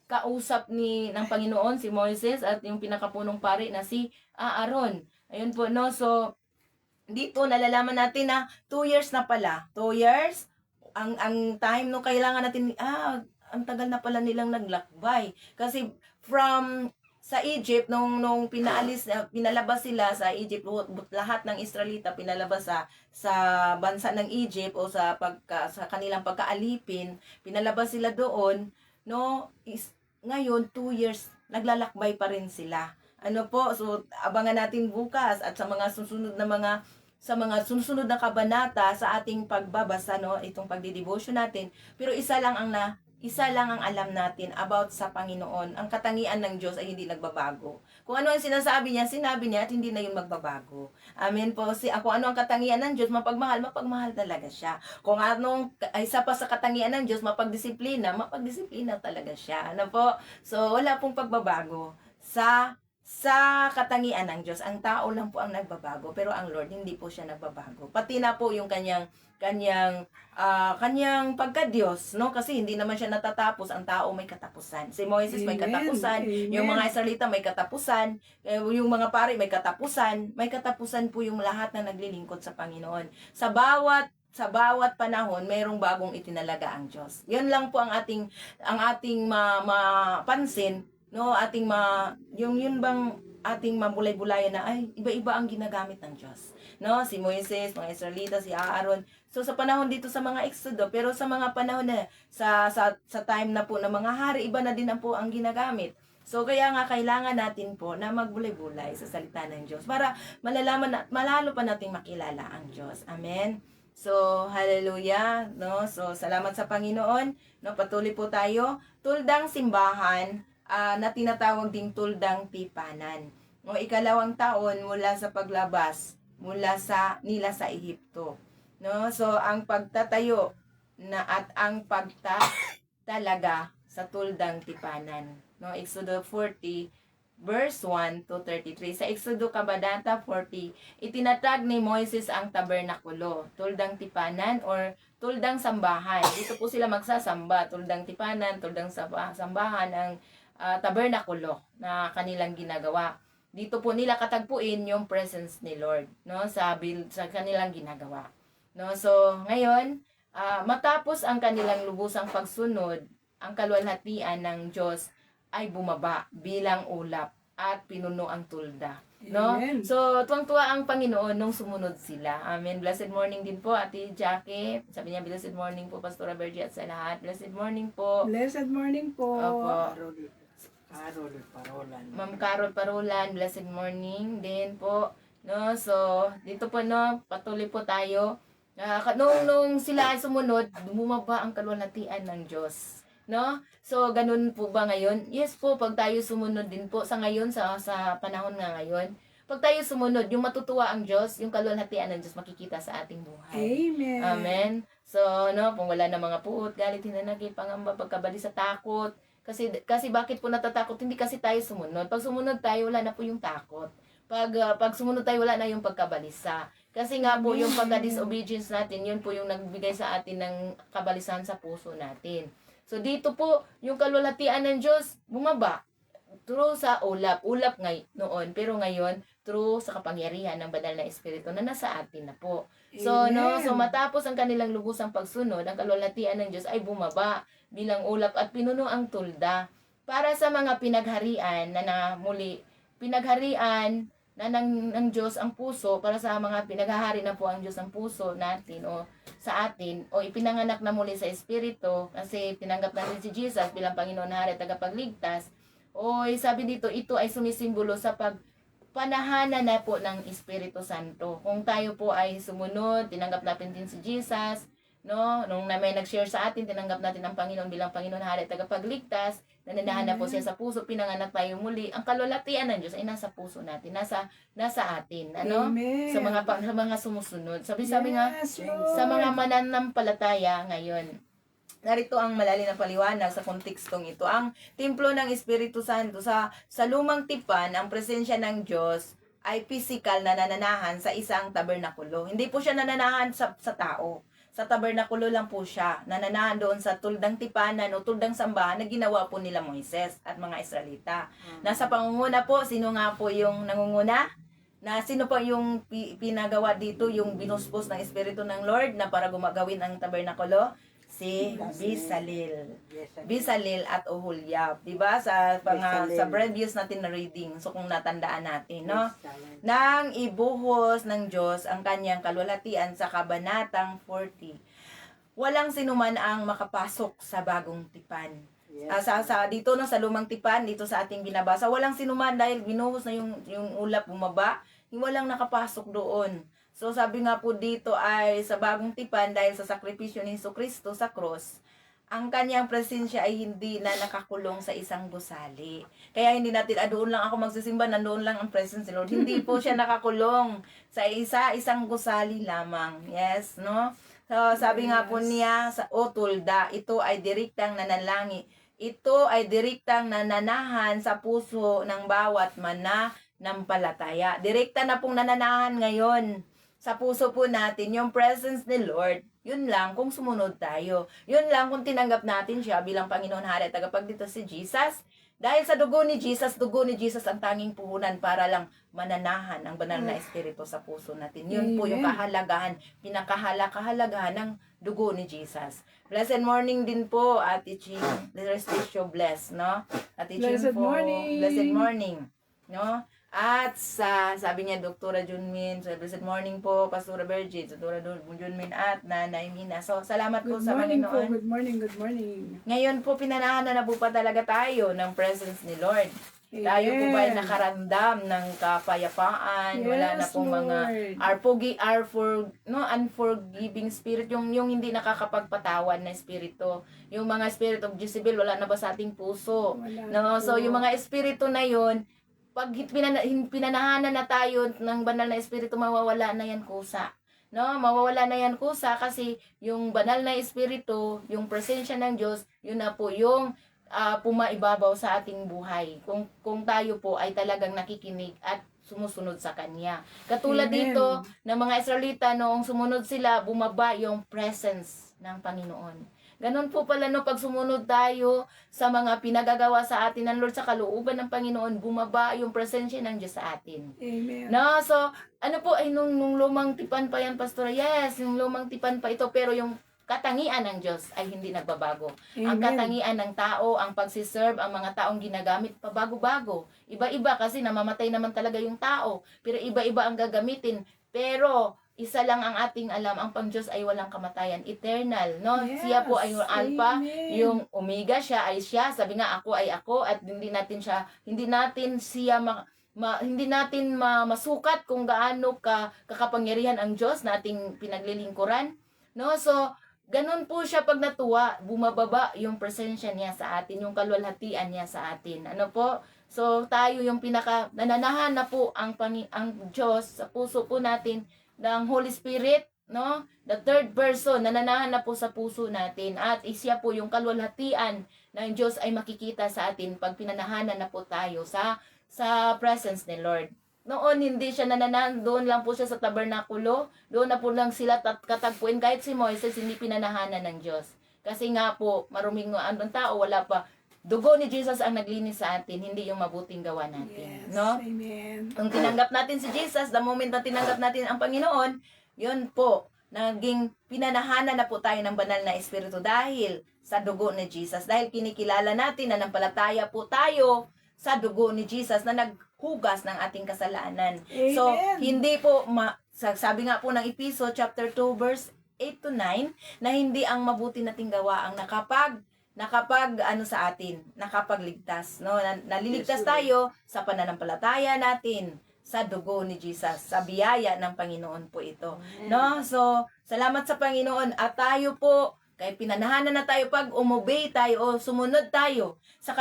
kausap ng Panginoon si Moises at yung pinakapunong pari na si Aaron. Ayun po, no? So dito nalalaman natin na 2 years na pala. 2 years ang time no kailangan natin ang tagal na pala nilang naglakbay. Kasi from sa Egypt nung pinalabas sila sa Egypt, lahat ng Israelita pinalabas sa bansa ng Egypt o sa kanilang pagkaalipin, pinalabas sila doon, no? Ngayon 2 years naglalakbay pa rin sila. Ano po? So abangan natin bukas at sa mga susunod na kabanata sa ating pagbabasa, no, itong pagdidevotion natin. Pero isa lang ang alam natin about sa Panginoon. Ang katangian ng Diyos ay hindi nagbabago. Kung ano ang sinabi niya at hindi na yun magbabago. Amen po. Kung ano ang katangian ng Diyos, mapagmahal talaga siya. Kung anong isa pa sa katangian ng Diyos, mapagdisiplina talaga siya. Ano po? So, wala pong pagbabago sa katangian ng Diyos. Ang tao lang po ang nagbabago, pero ang Lord hindi po siya nagbabago. Pati na po yung kanyang pagka-Diyos, no? Kasi hindi naman siya natatapos, ang tao may katapusan. Si Moises may katapusan, Amen. yung mga Israelita may katapusan, yung mga pari may katapusan po yung lahat na naglilingkod sa Panginoon. Sa bawat panahon, mayroong bagong itinalaga ang Diyos. Yan lang po ang ating mapansin, no? Yun bang ating mabulay-bulayan na ay iba-iba ang ginagamit ng Diyos, no? Si Moises, mga Israelita, si Aaron. So sa panahon dito sa mga Exodo, pero sa mga panahon na sa time na po ng mga hari, iba na din po ang ginagamit. So kaya nga kailangan natin po na magbulay-bulay sa salita ng Diyos para malalo pa nating makilala ang Diyos. Amen. So hallelujah, no? So salamat sa Panginoon, no? Patuloy po tayo. Tuldang simbahan na tinatawag ding tuldang tipanan. No, 2 taon mula sa paglabas nila sa Ehipto. No, so ang pagtatayo at ang pagtatalaga sa tuldang tipanan. No, Exodo 40 verse 1 to 33. Sa Exodo Kabanata 40, itinatag ni Moises ang tabernakulo, tuldang tipanan or tuldang sambahan. Dito po sila magsasamba, tuldang tipanan, tuldang sambahan ang tabernakulo na kanilang ginagawa. Dito po nila katagpuin yung presence ni Lord, no, sa kanilang ginagawa. No, so ngayon, matapos ang kanilang lubusang pagsunod, ang kaluwalhatian ng Diyos ay bumaba bilang ulap at pinuno ang tulda. No? Amen. So, tuwang-tuwa ang Panginoon nung sumunod sila. Amen. Blessed morning din po, Ate Jackie. Sabi niya, blessed morning po, Pastora Bergie at sa lahat. Blessed morning po. Blessed morning po. Opo. Carol Parolan. Ma'am Carol Parolan, blessed morning din po. No, so dito po no, patuloy po tayo. Nung sila ay sumunod, bumaba ang kaluwalhatian ng Diyos. No? So ganun po ba ngayon? Yes po, pag tayo sumunod din po sa ngayon sa panahon nga ngayon. Pag tayo sumunod, yung matutuwa ang Diyos, yung kaluwalhatian ng Diyos makikita sa ating buhay. Amen. Amen. So, no, kung wala na mga puot, galit, hinanakit, pangamba, pagkabali sa takot. Kasi bakit po natatakot? Hindi kasi tayo sumunod. Pag sumunod tayo, wala na po yung takot. Pag sumunod tayo, wala na yung pagkabalisa. Kasi nga po, yung pagka-disobedience natin, yun po yung nagbigay sa atin ng kabalisahan sa puso natin. So, dito po, yung kaluwalhatian ng Diyos, bumaba. Through sa ulap noon. Pero ngayon, through sa kapangyarihan ng banal na Espiritu na nasa atin na po. So, Amen. so matapos ang kanilang lubusang pagsunod, ang kaluwalhatian ng Diyos ay bumaba bilang ulap at pinuno ang tulda para sa mga pinagharian ng Diyos ang puso, para sa mga pinaghahari na po ang Diyos ang puso natin o sa atin, o ipinanganak na muli sa Espiritu kasi tinanggap natin si Jesus bilang Panginoon na Hari at tagapagligtas. O sabi dito, ito ay sumisimbolo sa panahana na po ng Espiritu Santo. Kung tayo po ay sumunod, tinanggap natin din si Jesus, no? Nung na may nag-share sa atin, tinanggap natin ang Panginoon bilang Panginoon, Hari at tagapagligtas, nananahan na po siya sa puso, pinanganak tayo muli. Ang kalwalhatian ng Diyos ay nasa puso natin, nasa atin, ano? Amen. Sa mga sumusunod. Sabi nga, Yes, Lord. sa mga mananampalataya ngayon. Narito ang malalim na paliwanag sa kontekstong ito. Ang templo ng Espiritu Santo sa lumang tipan, ang presensya ng Diyos ay physical na nananahan sa isang tabernakulo. Hindi po siya nananahan sa tao. Sa tabernakulo lang po siya. Nananahan doon sa tuldang tipanan o tuldang sambahan na ginawa po nila Moises at mga Israelita. Nasa pangunguna po, sino nga po yung nangunguna? Na sino pa yung pinagawa dito, yung binuspos ng Espiritu ng Lord na para gumagawin ang tabernakulo? Si Bisalil at Oholiab, 'di ba? Sa previous natin na reading. So kung natandaan natin, no? Nang ibuhos ng Diyos ang kanyang kalwalhatian sa kabanatang 40. Walang sinuman ang makapasok sa bagong tipan. Dito no sa lumang tipan, dito sa ating binabasa, walang sinuman dahil binuhos na yung ulap bumaba, walang nakapasok doon. So sabi nga po dito ay sa bagong tipan dahil sa sakripisyo ni Jesucristo sa cross, ang kanyang presensya ay hindi na nakakulong sa isang gusali. Kaya hindi natin, doon lang ako magsisimba, nandoon lang ang presence ni Lord. Hindi po siya nakakulong sa isang gusali lamang. Yes, no? So sabi nga po niya sa tulda, ito ay direktang nananlangi. Ito ay direktang nananahan sa puso ng bawat mananampalataya. Direkta na pong nananahan ngayon sa puso po natin yung presence ni Lord. Yun lang kung sumunod tayo. Yun lang kung tinanggap natin siya bilang Panginoon, Hari at tagapagligtas si Jesus. Dahil sa dugo ni Jesus ang tanging puhunan para lang mananahan ang banal na espiritu sa puso natin. Yun po yung kahalagahan, pinakahalagahan ng dugo ni Jesus. Blessed morning din po, Ate Ching. Rest bless, no? Ate Ching Blessed po. morning. Blessed morning. No? At sabi niya, Doktora Junmin, so blessed morning po, Pastora Virgin, Doktora Junmin at Nanay Mina. So, salamat po Good sa morning po. Panginoon. Good morning. Good morning. Ngayon po, pinanahan na po pa talaga tayo ng presence ni Lord. Amen. Tayo po ba ay nakaramdam ng kapayapaan? Wala na Yes, pong mga unforgiving spirit, yung hindi nakakapagpatawan na espiritu. Yung mga spirit of Jezebel, wala na ba sa ating puso? Wala No? po. So, yung mga espiritu na yun, pag pinanahanan na tayo ng banal na espiritu, mawawala na yan kusa. No, mawawala na yan kusa kasi yung banal na espiritu, yung presensya ng Diyos, yun na po yung pumaibabaw sa ating buhay. Kung tayo po ay talagang nakikinig at sumusunod sa Kanya. Katulad Amen. dito ng mga Israelita, noong sumunod sila, bumaba yung presence ng Panginoon. Ganon po pala no, pag sumunod tayo sa mga pinagagawa sa atin ng Lord sa kalooban ng Panginoon, bumaba yung presensya ng Diyos sa atin. Amen. No, so, ano po ay nung lumang tipan pa yan, Pastora? Yes, yung lumang tipan pa ito, pero yung katangian ng Diyos ay hindi nagbabago. Ang Amen. katangian ng tao, ang pagsiserve, ang mga taong ginagamit, pabago-bago. Iba-iba kasi namamatay naman talaga yung tao, pero iba-iba ang gagamitin. Pero, isa lang ang ating alam, ang Pang-Diyos ay walang kamatayan, eternal, no? Yes. Siya po ay yung Alpha, Amen. yung Omega, siya ay siya. Sabi nga, ako ay ako, at hindi natin masukat kung gaano kakapangyarihan ang Diyos na ating pinaglilingkuran, no? So, ganun po siya pag natuwa, bumababa yung presensya niya sa atin, yung kalwalhatian niya sa atin. Ano po? So, tayo yung nananahan na po ang Diyos sa puso po natin ng Holy Spirit, no? The third person, nananahan na po sa puso natin. At siya po yung kalwalhatian ng Diyos ay makikita sa atin pag pinanahanan na po tayo sa presence ni Lord. Noon, hindi siya nananahan, doon lang po siya sa tabernakulo, doon na po lang sila katagpuin. Kahit si Moises, hindi pinanahanan ng Diyos. Kasi nga po, maruming ang tao, wala pa. Dugo ni Jesus ang naglinis sa atin, hindi yung mabuting gawa natin. Yes. No? Amen. Kung tinanggap natin si Jesus, the moment na tinanggap natin ang Panginoon, yun po, naging pinanahanan na po tayo ng banal na espiritu dahil sa dugo ni Jesus. Dahil kinikilala natin na nampalataya po tayo sa dugo ni Jesus na naghugas ng ating kasalanan. Amen. So, hindi po, sabi nga po ng Ephesians chapter 2 verse 8 to 9, na hindi ang mabuti nating gawa ang nakapagligtas, no? Naliligtas tayo sa pananampalataya natin sa dugo ni Jesus, sa biyaya ng Panginoon po ito. No? So, salamat sa Panginoon at tayo po, kaya pinanahanan na tayo pag umobey tayo o sumunod tayo sa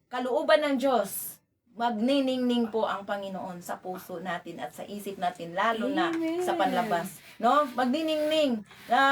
kalooban ng Diyos. Magniningning po ang Panginoon sa puso natin at sa isip natin, lalo na sa panlabas. No? Magniningning.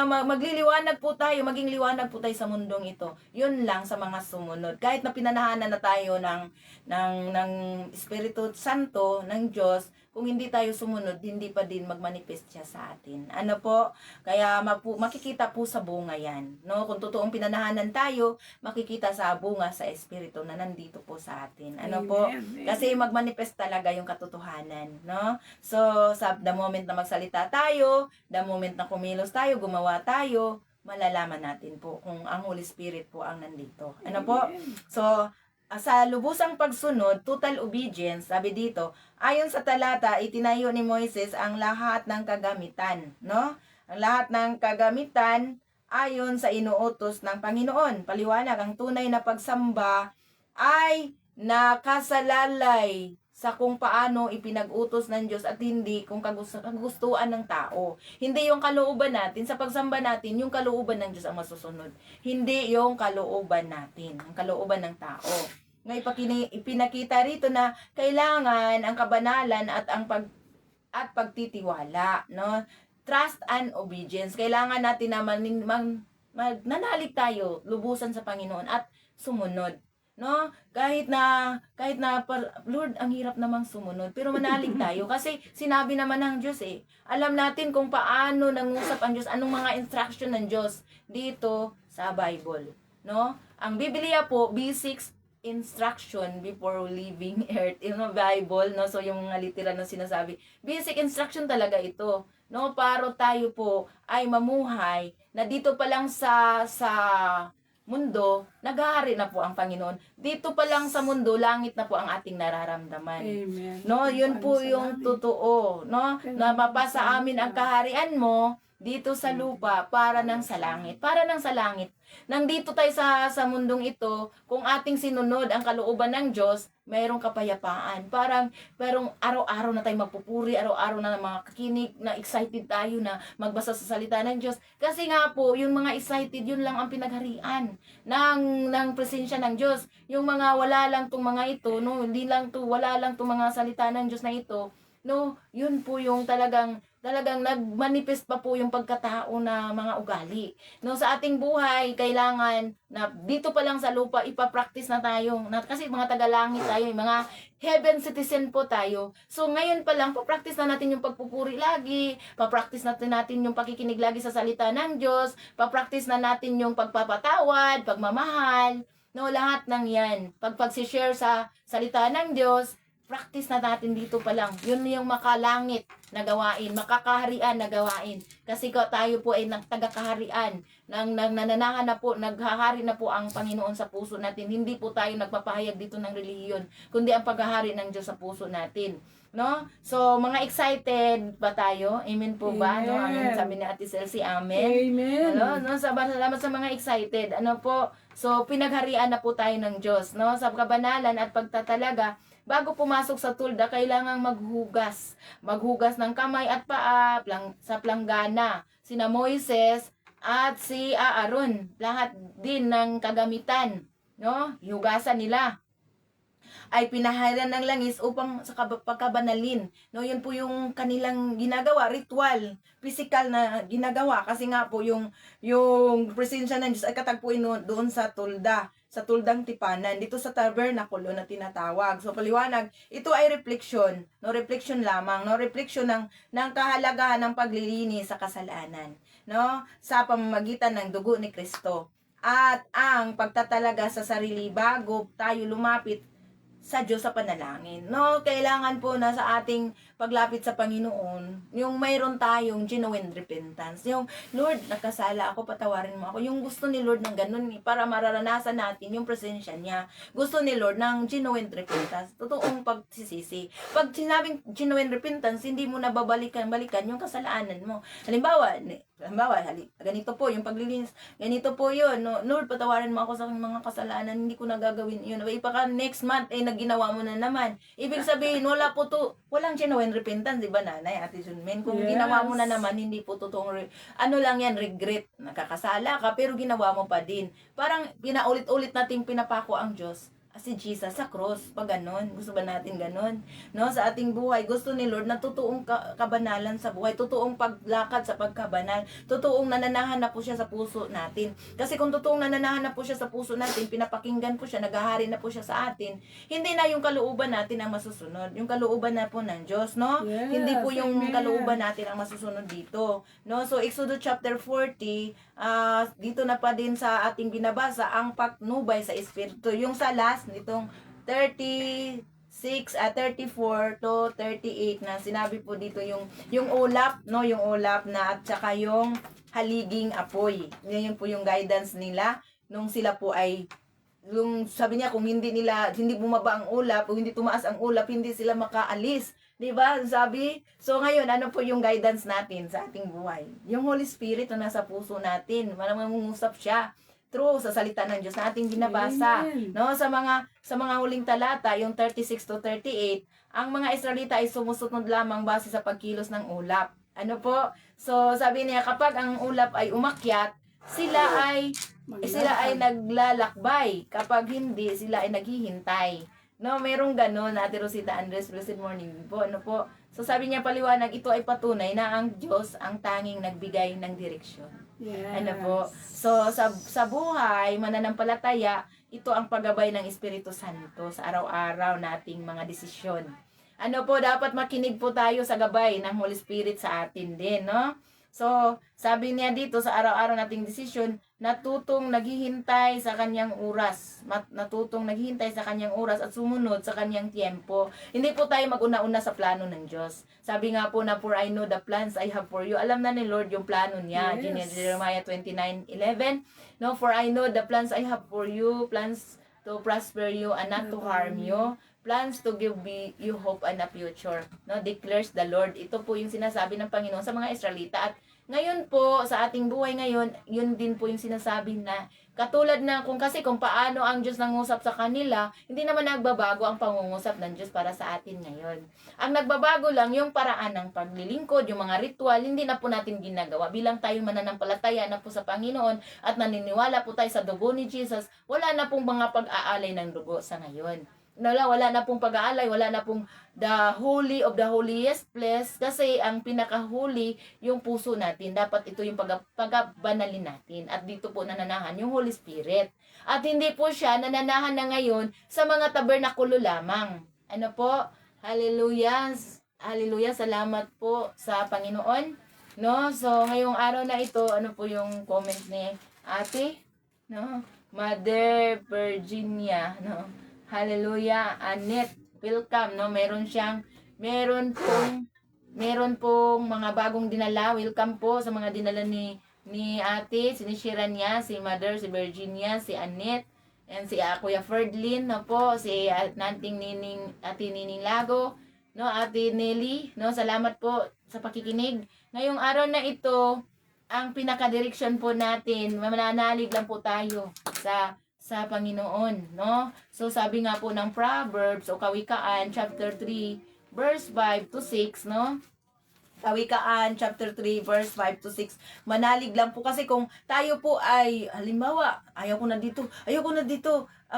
Magliliwanag po tayo, maging liwanag po tayo sa mundong ito. Yun lang sa mga sumunod. Kahit na pinanahanan na tayo ng Espiritu Santo, ng Diyos, kung hindi tayo sumunod, hindi pa din magmanifest siya sa atin. Ano po? Kaya makikita po sa bunga yan. No? Kung totoong pinanahanan tayo, makikita sa bunga sa Espiritu na nandito po sa atin. Ano po? Kasi magmanifest talaga yung katotohanan. No? So, sa the moment na magsalita tayo, the moment na kumilos tayo, gumawa tayo, malalaman natin po kung ang Holy Spirit po ang nandito. Ano po? So, sa lubusang pagsunod, total obedience, sabi dito, ayon sa talata, itinayo ni Moises ang lahat ng kagamitan, no? Ang lahat ng kagamitan ayon sa inuutos ng Panginoon. Paliwanag, ang tunay na pagsamba ay nakasalalay sa kung paano ipinag-utos ng Diyos at hindi kung kagustuhan ng tao. Hindi yung kalooban natin, sa pagsamba natin, yung kalooban ng Diyos ang masusunod. Hindi yung kalooban natin, ang kalooban ng tao. Ngayon, ipinakita rito na kailangan ang kabanalan at ang pagtitiwala, no? Trust and obedience. Kailangan natin na nanalig tayo, lubusan sa Panginoon at sumunod. No? Kahit na Lord, ang hirap namang sumunod, pero manalig tayo kasi sinabi naman ng Diyos alam natin kung paano nangusap ang Diyos, anong mga instruction ng Diyos dito sa Bible, no? Ang Biblia po, basic instruction before leaving earth in the Bible, no? So yung mga literal na sinasabi, basic instruction talaga ito, no? Para tayo po ay mamuhay na dito pa lang sa mundo, naghahari na po ang Panginoon. Dito pa lang sa mundo, langit na po ang ating nararamdaman. Amen. No, yun po yung totoo, no? Na mapasa amin ang kaharian mo dito sa lupa para nang sa langit. Para nang sa langit. Nandito tayo sa mundong ito, kung ating sinunod ang kalooban ng Diyos, mayroong kapayapaan. Parang araw-araw na tayo magpupuri, araw-araw na makakinig, na excited tayo na magbasa sa salita ng Diyos. Kasi nga po, yung mga excited, yun lang ang pinagharian ng presensya ng Diyos. Yung mga wala lang tong mga ito, no, wala lang tong mga salita ng Diyos na ito, no, yun po yung talagang nagmanifest pa po yung pagkatao na mga ugali. No, sa ating buhay, kailangan na dito pa lang sa lupa, ipapractice na tayo. Kasi mga tagalangit tayo, mga heaven citizen po tayo. So, ngayon pa lang, papractice na natin yung pagpupuri lagi, papractice natin yung pakikinig lagi sa salita ng Diyos, papractice na natin yung pagpapatawad, pagmamahal, no, lahat ng yan. Pagsishare sa salita ng Diyos, practice na natin dito pa lang. Yun yung makalangit na gawain, makakaharian na gawain. Kasi tayo po ay tagakaharian. Nananahan na po, naghahari na po ang Panginoon sa puso natin. Hindi po tayo nagpapahayag dito ng relihiyon, kundi ang paghahari ng Diyos sa puso natin. No? So, mga excited ba tayo? Amen po ba? Amen. No? Amen. Sabi ni Ate Celsi, amen. Amen. No? Salamat sa mga excited. Ano po? So, pinagharian na po tayo ng Diyos. No? Sa kabanalan at pagtatalaga, bago pumasok sa tulda, kailangang maghugas. Maghugas ng kamay at paa sa planggana. Sina Moises at si Aaron. Lahat din ng kagamitan. No? Hihugasan nila ay pinahiran ng langis upang sa pagkabanalin. No, yun po yung kanilang ginagawa, ritual, physical na ginagawa. Kasi nga po yung presensya ng Diyos ay katagpuin doon sa tulda, sa tuldang tipanan, dito sa tabernakulo na tinatawag. So paliwanag, ito ay reflection, no, reflection lamang, no, reflection ng kahalagahan ng paglilinis sa kasalanan, no, sa pamamagitan ng dugo ni Kristo. At ang pagtatalaga sa sarili bago tayo lumapit sa Diyos sa panalangin. No, kailangan po na sa ating paglapit sa Panginoon, yung mayroon tayong genuine repentance. Yung, Lord, nagkasala ako, patawarin mo ako. Yung gusto ni Lord ng ganun, para mararanasan natin yung presensya niya. Gusto ni Lord ng genuine repentance. Totoong pagsisisi. Pag sinabing genuine repentance, hindi mo na balikan yung kasalanan mo. Halimbawa, ganito po yung paglilinis. Ganito po yun. No, Lord, patawarin mo ako sa aking mga kasalanan. Hindi ko na gagawin yun. Ipaka next month, nagginawa mo na naman. Ibig sabihin, walang genuine repentance, di ba, Nanay, Ate Junmen? Kung Yes. ginawa mo na naman, hindi po totoong, lang yan, regret. Nakakasala ka, pero ginawa mo pa din. Parang pinaulit-ulit nating pinapako ang Diyos. Si Jesus sa cross, pag ganon. Gusto ba natin ganon? No, sa ating buhay, gusto ni Lord na totoong kabanalan sa buhay, totoong paglakad sa pagkabanal, totoong nananahan na po siya sa puso natin. Kasi kung totoong nananahan na po siya sa puso natin, pinapakinggan po siya, naghahari na po siya sa atin, hindi na yung kalooban natin ang masusunod. Yung kalooban na po ng Diyos, no? Yes, Hindi po yung amen. kalooban natin ang masusunod dito. No? So, Exodus chapter 40, dito na pa din sa ating binabasa ang paknubay sa Espiritu. Yung sa last nitong 34 to 38 na sinabi po dito yung ulap, no, yung ulap na at saka yung haliging apoy. Yun po yung guidance nila nung sila po ay yung sabi niya kung hindi bumaba ang ulap o hindi tumaas ang ulap, hindi sila makaalis. 'Di ba? Sabi. So ngayon, ano po yung guidance natin sa ating buhay? Yung Holy Spirit na nasa puso natin. Mangungusap siya through sa salita ng Diyos na ating binabasa. Amen. No, sa mga huling talata, yung 36 to 38, ang mga Israelita ay sumusunod lamang base sa pagkilos ng ulap. Ano po? So sabi niya kapag ang ulap ay umakyat, sila ay naglalakbay. Kapag hindi, sila ay naghihintay. No, merong gano'n, Ate Rosita Andres, blessed morning po. Ano po? So sabi niya paliwanag, ito ay patunay na ang Diyos ang tanging nagbigay ng direksyon. Yes. Ano po? So sa buhay, mananampalataya, ito ang paggabay ng Espiritu Santo sa araw-araw nating mga desisyon. Ano po, dapat makinig po tayo sa gabay ng Holy Spirit sa atin din, no? So, sabi niya dito sa araw-araw nating desisyon, natutong naghihintay sa kanyang oras. Natutong naghihintay sa kanyang oras at sumunod sa kanyang tiempo. Hindi po tayo mag-una-una sa plano ng Diyos. Sabi nga po na, for I know the plans I have for you. Alam na ni Lord yung plano niya. Yes. Jeremiah 29:11. No, for I know the plans I have for you, plans to prosper you and not to harm you. Plans to give you hope and a future. No, declares the Lord. Ito po yung sinasabi ng Panginoon sa mga Israelita. At ngayon po, sa ating buhay ngayon, yun din po yung sinasabi na katulad na kung paano ang Diyos nangusap sa kanila, hindi naman nagbabago ang pangungusap ng Diyos para sa atin ngayon. Ang nagbabago lang yung paraan ng paglilingkod, yung mga ritual, hindi na po natin ginagawa. Bilang tayo mananampalataya na po sa Panginoon at naniniwala po tayo sa dugo ni Jesus, wala na pong mga pag-aalay ng dugo sa ngayon. Wala na pong pag-aalay, wala na pong the holy of the holiest place kasi ang pinakahuli yung puso natin. Dapat ito yung pagbanalin natin. At dito po nananahan yung Holy Spirit. At hindi po siya nananahan na ngayon sa mga tabernakulo lamang. Ano po? Hallelujah. Hallelujah. Salamat po sa Panginoon. No? So, ngayong araw na ito, ano po yung comment ni Ate? No? Mother Virginia, no? Hallelujah, Annette, welcome, no? Meron pong mga bagong dinala. Welcome po sa mga dinala ni Ate, sinishare niya, si Mother, si Virginia, si Annette, and si Kuya Ferdlin, no po, si Ate Nining Lago, no, Ate Nelly, no, salamat po sa pakikinig. Ngayong araw na ito, ang pinaka-direction po natin, mananalig lang po tayo sa Panginoon, no? So sabi nga po ng Proverbs o Kawikaan chapter 3 verse 5 to 6, no? Kawikaan chapter 3 verse 5 to 6. Manalig lang po kasi kung tayo po ay halimbawa, ayoko na dito.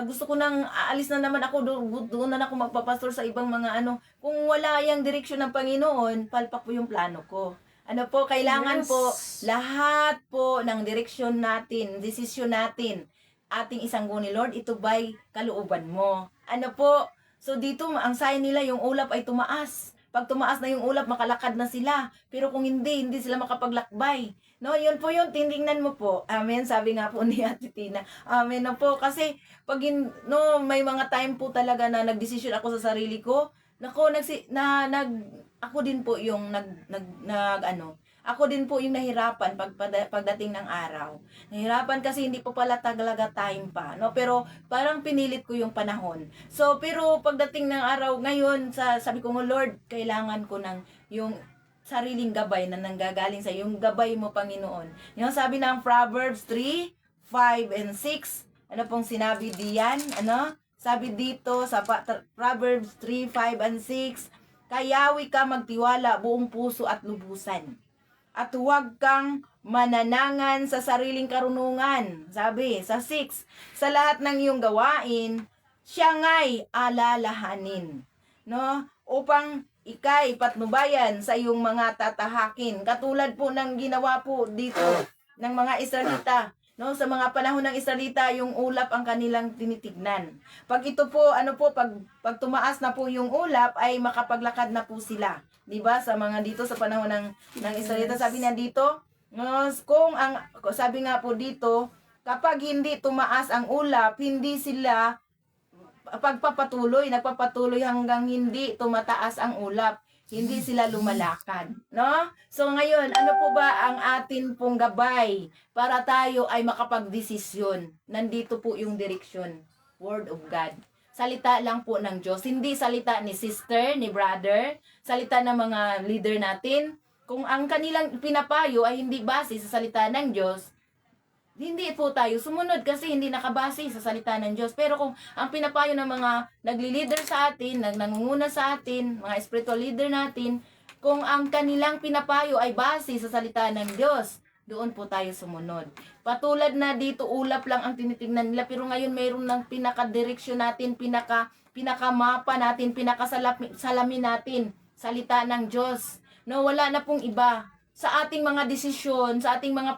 Gusto ko nang aalis na naman ako doon na ako magpapastor sa ibang mga ano. Kung wala yang direksyon ng Panginoon, palpak po yung plano ko. Ano po, kailangan Yes. po lahat po ng direksyon natin, desisyon natin ating isanggo ni Lord, ito ba'y kalooban mo? Ano po? So dito, ang sign nila, yung ulap ay tumaas. Pag tumaas na yung ulap, makalakad na sila. Pero kung hindi sila makapaglakbay. No, yun po yun, tingnan mo po. Amen, sabi nga po ni Ate Tina. Amen na po. Kasi, may mga time po talaga na nagdesisyon ako sa sarili ko. Nako, ako din po yung ako din po yung nahirapan pagdating ng araw. Nahirapan kasi hindi po pala talaga time pa, no? Pero parang pinilit ko yung panahon. So, pero pagdating ng araw ngayon, sabi ko, Lord, kailangan ko ng yung sariling gabay na nanggagaling sa yung gabay mo, Panginoon. Yung sabi ng Proverbs 3, 5 and 6, ano pong sinabi diyan? Ano? Sabi dito sa Proverbs 3, 5 and 6, kayawi ka magtiwala buong puso at lubusan. At huwag kang mananangan sa sariling karunungan. Sabi, sa 6, sa lahat ng iyong gawain, siya nga'y alalahanin. No? Upang ika'y patnubayan sa iyong mga tatahakin. Katulad po ng ginawa po dito ng mga Israelita. No, sa mga panahon ng Israelita, yung ulap ang kanilang tinitignan. Pag ito po, pag tumaas na po yung ulap, ay makapaglakad na po sila. 'Di ba? Sa mga dito sa panahon ng Israelita, sabi na dito, sabi nga po dito, kapag hindi tumaas ang ulap, hindi sila nagpapatuloy hanggang hindi tumataas ang ulap. Hindi sila lumalakad, no? So ngayon, ano po ba ang atin pong gabay para tayo ay makapagdesisyon? Nandito po yung direksyon, Word of God. Salita lang po ng Diyos, hindi salita ni sister, ni brother, salita ng mga leader natin. Kung ang kanilang pinapayo ay hindi base sa salita ng Diyos, hindi po tayo sumunod kasi hindi nakabase sa salita ng Diyos. Pero kung ang pinapayo ng mga nagli-leader sa atin, nangunguna sa atin, mga spiritual leader natin, kung ang kanilang pinapayo ay base sa salita ng Diyos, doon po tayo sumunod. Patulad na dito, ulap lang ang tinitingnan nila, pero ngayon mayroon ng pinaka-direksyon natin, pinaka-mapa natin, pinaka-salamin natin, salita ng Diyos. No, wala na pong iba. Sa ating mga desisyon, sa ating mga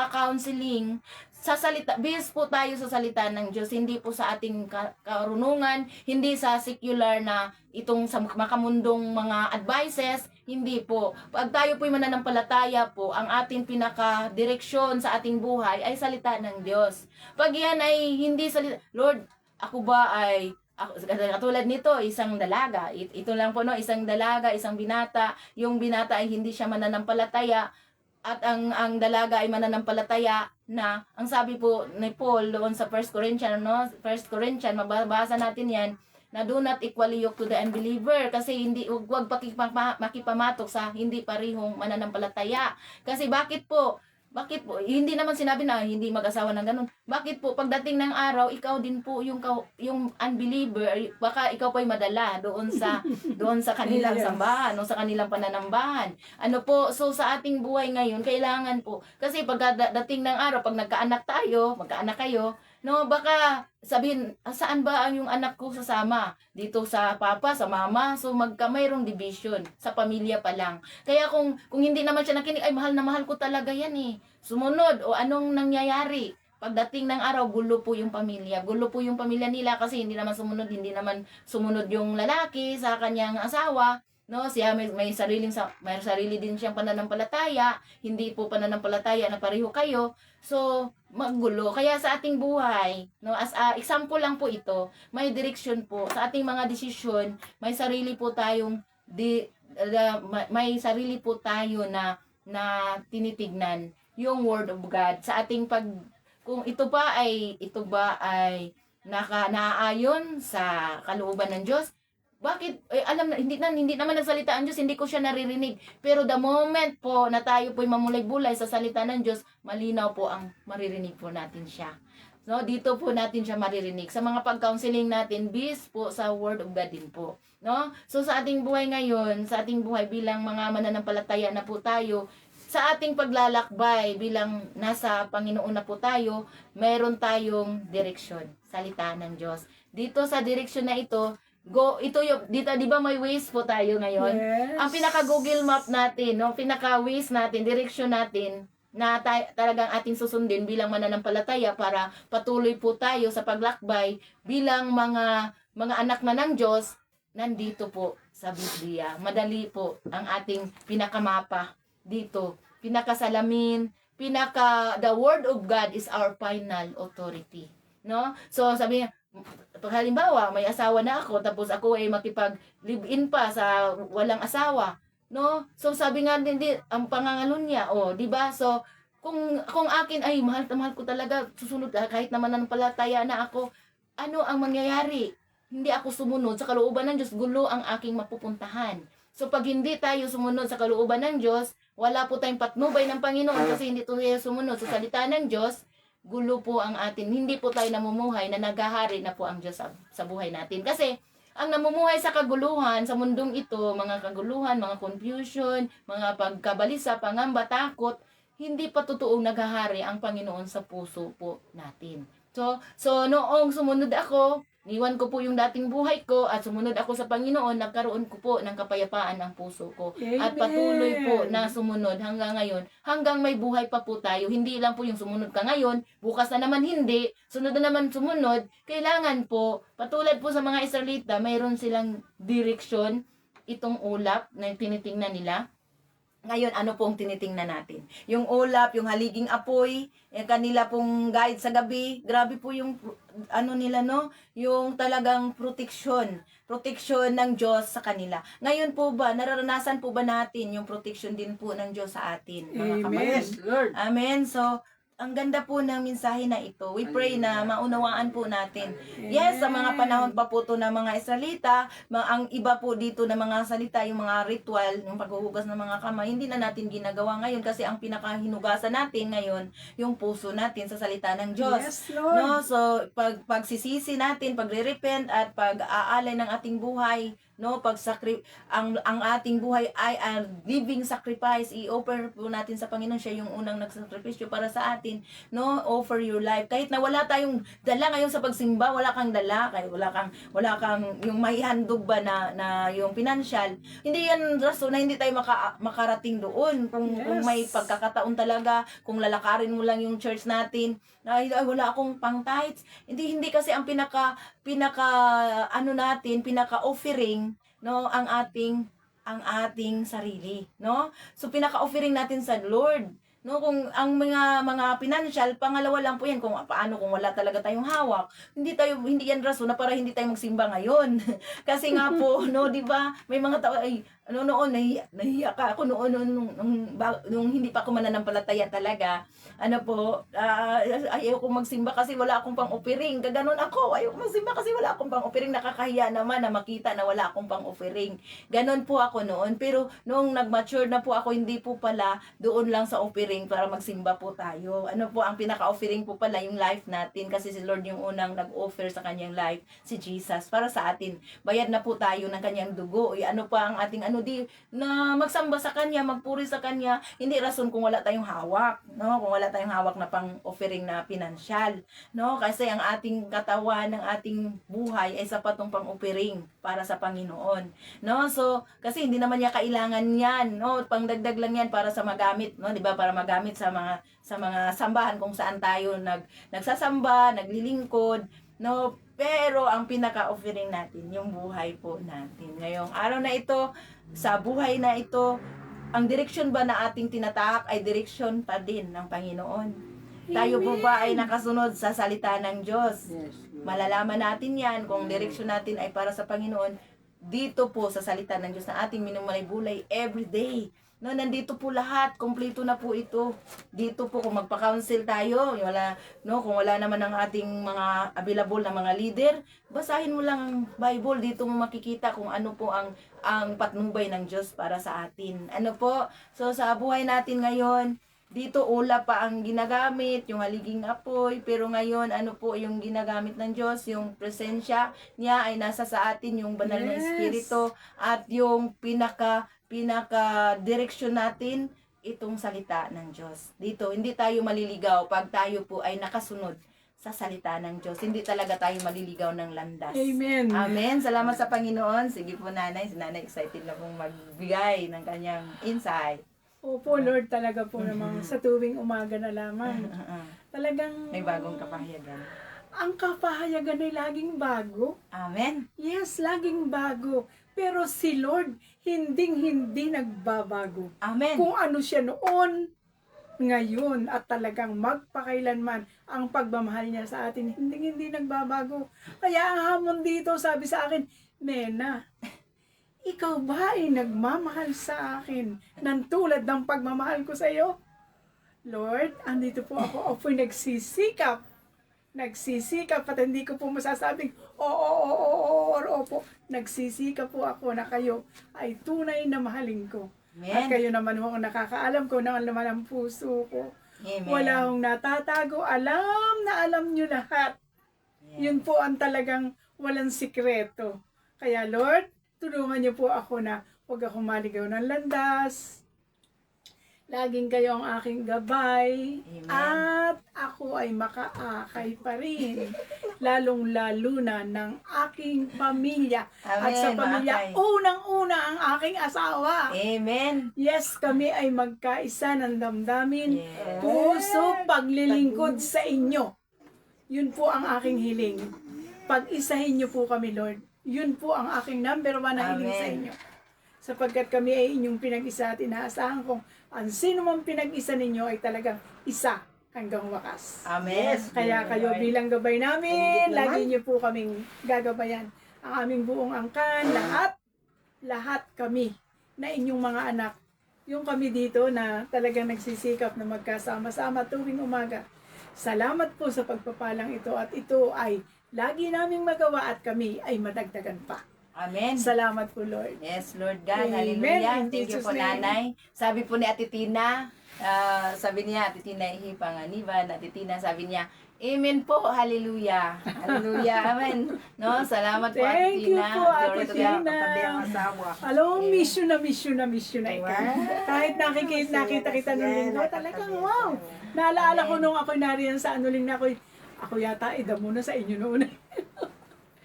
counseling, sa salita, based po tayo sa salita ng Diyos, hindi po sa ating karunungan, hindi sa secular na itong sa makamundong mga advices, hindi po. Pag tayo po'y mananampalataya po, ang ating pinaka-direksyon sa ating buhay ay salita ng Diyos. Pag yan ay hindi salita, Lord, ako ba ay katulad nito, isang dalaga. Ito lang po, no, isang dalaga, isang binata. Yung binata ay hindi siya mananampalataya at ang dalaga ay mananampalataya na ang sabi po ni Paul doon sa 1 Corinthians, no? 1 Corinthians, mababasa natin 'yan, na do not equally yoke to the unbeliever kasi wag makipamatok sa hindi parihong mananampalataya. Kasi bakit po? Hindi naman sinabi na hindi mag-asawa ng ganun. Bakit po? Pagdating ng araw, ikaw din po yung unbeliever, baka ikaw pa ay madala doon sa kanilang Yes. sambahan o sa kanilang pananambahan. Ano po? So sa ating buhay ngayon, kailangan po. Kasi pagdating ng araw, pag magkaanak kayo, no, baka sabihin, saan ba ang yung anak ko sasama? Dito sa papa, sa mama. So mayroong division sa pamilya pa lang. Kaya kung hindi naman siya nakinig, ay mahal na mahal ko talaga yan eh. Sumunod o anong nangyayari? Pagdating ng araw, gulo po yung pamilya. Gulo po yung pamilya nila kasi hindi naman sumunod yung lalaki sa kanyang asawa. No, siya may sarili din siyang pananampalataya, hindi po pananampalataya na pareho kayo. So, maggulo. Kaya sa ating buhay, no, as a example lang po ito, may direksyon po sa ating mga desisyon, may sarili po tayong may sarili po tayo na tinitignan yung Word of God sa ating kung ito ba ay naaayon sa kalooban ng Diyos. Bakit? Hindi naman nagsalita ang Diyos, hindi ko siya naririnig. Pero the moment po na tayo po'y mamulay-bulay sa salita ng Diyos, malinaw po ang maririnig po natin siya. No, dito po natin siya maririnig. Sa mga pag-counseling natin, based po sa Word of God din po. No? So sa ating buhay ngayon, sa ating buhay bilang mga mananampalataya na po tayo, sa ating paglalakbay bilang nasa Panginoon na po tayo, mayroon tayong direksyon, salita ng Diyos. Dito sa direksyon na ito, dito 'di ba may ways po tayo ngayon? Yes. Ang pinaka Google Map natin, no, pinaka ways natin, direksyon natin na talagang ating susundin bilang mananampalataya para patuloy po tayo sa paglakbay bilang mga anak na ng Diyos, nandito po sa Biblia. Madali po ang ating pinakamapa dito, pinakasalamin, the Word of God is our final authority. No? So sabi niya, pag halimbawa, may asawa na ako, tapos ako ay makipag-live-in pa sa walang asawa, no? So sabi nga din ang pangangalun niya, oh, 'di ba? So kung akin ay mahal na mahal ko talaga, susunod kahit naman nanampalataya na ako, ano ang mangyayari? Hindi ako sumunod sa kalooban ng Diyos, gulo ang aking mapupuntahan. So pag hindi tayo sumunod sa kalooban ng Diyos, wala po tayong patnubay ng Panginoon kasi hindi tayo sumunod sa salita ng Diyos, gulo po ang atin. Hindi po tayo namumuhay na naghahari na po ang Diyos sa buhay natin. Kasi ang namumuhay sa kaguluhan, sa mundong ito, mga kaguluhan, mga confusion, mga pagkabalisa, pangamba, takot, hindi pa totoong naghahari ang Panginoon sa puso po natin. So noong sumunod ako, niwan ko po yung dating buhay ko at sumunod ako sa Panginoon, nagkaroon ko po ng kapayapaan ang puso ko. At patuloy po na sumunod hanggang ngayon, hanggang may buhay pa po tayo. Hindi lang po yung sumunod ka ngayon, bukas na naman hindi, sunod na naman sumunod. Kailangan po, patulad po sa mga Israelita, mayroon silang direksyon, itong ulap na tinitingnan nila. Ngayon, ano pong tinitingnan natin? Yung ulap, yung haliging apoy, yung kanila pong guide sa gabi, grabe po yung ano nila, no? Yung talagang protection ng Diyos sa kanila. Ngayon po ba, nararanasan po ba natin yung protection din po ng Diyos sa atin, mga kapatid? Yes, Lord. Amen. So, ang ganda po ng mensahe na ito. We pray na maunawaan po natin. Yes, sa mga panahon pa po to ng mga Israelita, ang iba po dito na mga salita, yung mga ritual, yung paghuhugas ng mga kamay, hindi na natin ginagawa ngayon kasi ang pinakahinugasan natin ngayon, yung puso natin sa salita ng Diyos. Yes, Lord. No? So, pagsisisi natin, pagre-repent at pag-aalay ng ating buhay, no, ang ating buhay ay a living sacrifice, i-offer po natin sa Panginoon, siya yung unang nagsakripisyo para sa atin, no, offer your life. Kahit na wala tayong dala ngayon sa pagsimba, wala kang dala, kahit wala kang yung maihandog ba na yung financial, hindi yan rason na hindi tayo makarating doon. Kung may pagkakataon talaga, kung lalakarin mo lang yung church natin, ay wala akong pang tithes. Hindi kasi ang pinaka offering, no, ang ating sarili, no? So pinaka-offering natin sa Lord, no, kung ang mga financial, pangalawa lang po yan, kung paano kung wala talaga tayong hawak, hindi yan rason na para hindi tayo magsimba ngayon. Kasi nga po, no, di ba, may mga tao, ay, noon, nahiya ka ako nung hindi pa ako mananampalataya talaga, ayaw kong magsimba kasi wala akong pang-offering, gaganon ako, ayaw kong magsimba kasi wala akong pang-offering, nakakahiya naman na makita na wala akong pang-offering, ganon po ako noon. Pero nung nag-mature na po ako, hindi po pala doon lang sa offering para magsimba po tayo. Ang pinaka-offering po pala yung life natin, kasi si Lord yung unang nag-offer sa kanyang life, si Jesus, para sa atin. Bayad na po tayo ng kanyang dugo. Ano pa ang ating na magsamba sa kanya, magpuri sa kanya, hindi rason kung wala tayong hawak, no? Kung wala tayong hawak na pang-offering na pinansyal, no? Kasi ang ating katawan, ng ating buhay ay sapat ng pang-offering para sa Panginoon, no? So, kasi hindi naman niya kailangan yan, no? Pangdagdag lang yan para sa magamit, no? 'Di ba? Para magamit sa mga sambahan kung saan tayo nagsasamba, naglilingkod, no? Pero ang pinaka-offering natin, yung buhay po natin. Ngayong araw na ito, sa buhay na ito, ang direksyon ba na ating tinatahak ay direksyon pa din ng Panginoon. Tayo po ba ay nakasunod sa salita ng Diyos? Yes, Lord. Malalaman natin yan kung direksyon natin ay para sa Panginoon dito po sa salita ng Diyos na ating minumulay-bulay everyday. No, nandito po lahat, kumpleto na po ito. Dito po kung magpa-counsel tayo, kung wala naman ang ating mga available na mga leader, basahin mo lang ang Bible, dito mo makikita kung ano po ang patnubay ng Diyos para sa atin. So sa buhay natin ngayon, dito ulap pa ang ginagamit, yung haliging apoy, pero ngayon po yung ginagamit ng Diyos, yung presensya niya ay nasa sa atin, yung banal na Espiritu, at yung pinaka direksyon natin, itong salita ng Diyos. Dito, hindi tayo maliligaw pag tayo po ay nakasunod sa salita ng Diyos. Hindi talaga tayo maliligaw ng landas. Amen. Amen. Salamat sa Panginoon. Sige po, nanay. Si nanay excited na pong magbigay ng kanyang insight. Opo, Lord, talaga po namang sa tuwing umaga na lamang. Talagang May bagong kapahayagan. ang kapahayagan ay laging bago. Amen. Yes, laging bago. Pero si Lord, hindi nagbabago. Amen. Kung ano siya noon, ngayon, at talagang magpakailanman, ang pagmamahal niya sa atin, hindi nagbabago. Kaya ang hamon dito, sabi sa akin, Nena, ikaw ba ay nagmamahal sa akin ng tulad ng pagmamahal ko sa iyo? Lord, andito po ako. Ako'y nagsisikap at hindi ko po masasabing oo or opo. Nagsisikap po ako na kayo ay tunay na mahalin ko. At Amen. kayo naman ho ang nakakaalam ko na naman ang puso ko. Amen. Wala akong natatago. Alam na alam nyo lahat. Yun po ang talagang walang sikreto. Kaya Lord, tulungan niyo po ako na huwag akong maligaw ng landas. Laging kayo ang aking gabay. Amen. At ako ay makaakay pa rin. Lalong-lalo na ng aking pamilya. At sa Amen, pamilya, maakay. unang-una ang aking asawa. Amen. Yes, kami ay magkaisa ng damdamin, Yes. puso, paglilingkod sa inyo. Yun po ang aking hiling. Pag-isahin niyo po kami, Lord. Yun po ang aking number 1 na hiling Amen. sa inyo. Sapagkat kami ay inyong pinag-isa at inaasahan kong ang sino man pinag-isa ninyo ay talagang isa hanggang wakas. Amen. Kaya kayo bilang gabay namin, lagi niyo po kaming gagabayan. Ang aming buong angkan, lahat kami na inyong mga anak. Yung kami dito na talagang nagsisikap na magkasama-sama tuwing umaga. Salamat po sa pagpapalang ito at ito ay lagi naming magawa at kami ay madagdagan pa. Amen. Salamat po, Lord. Yes, Lord God. Amen. Hallelujah. In Thank you Jesus' po, name. Nanay. Sabi po ni Ate Tina, sabi niya, Ate Tina Ihipanganiban, Ate Tina, sabi niya, Amen po, hallelujah. Hallelujah, amen. No, salamat po, Ate Thank you Tina. po, Glory Ate to God. Tina. Pati ang asawa. Alam mo, miss you na ikaw. Kahit nakita kita nung linggo, talagang wow. Naalala ko nung ako'y nariyan sa anuling na ako yata damo na sa inyo noon.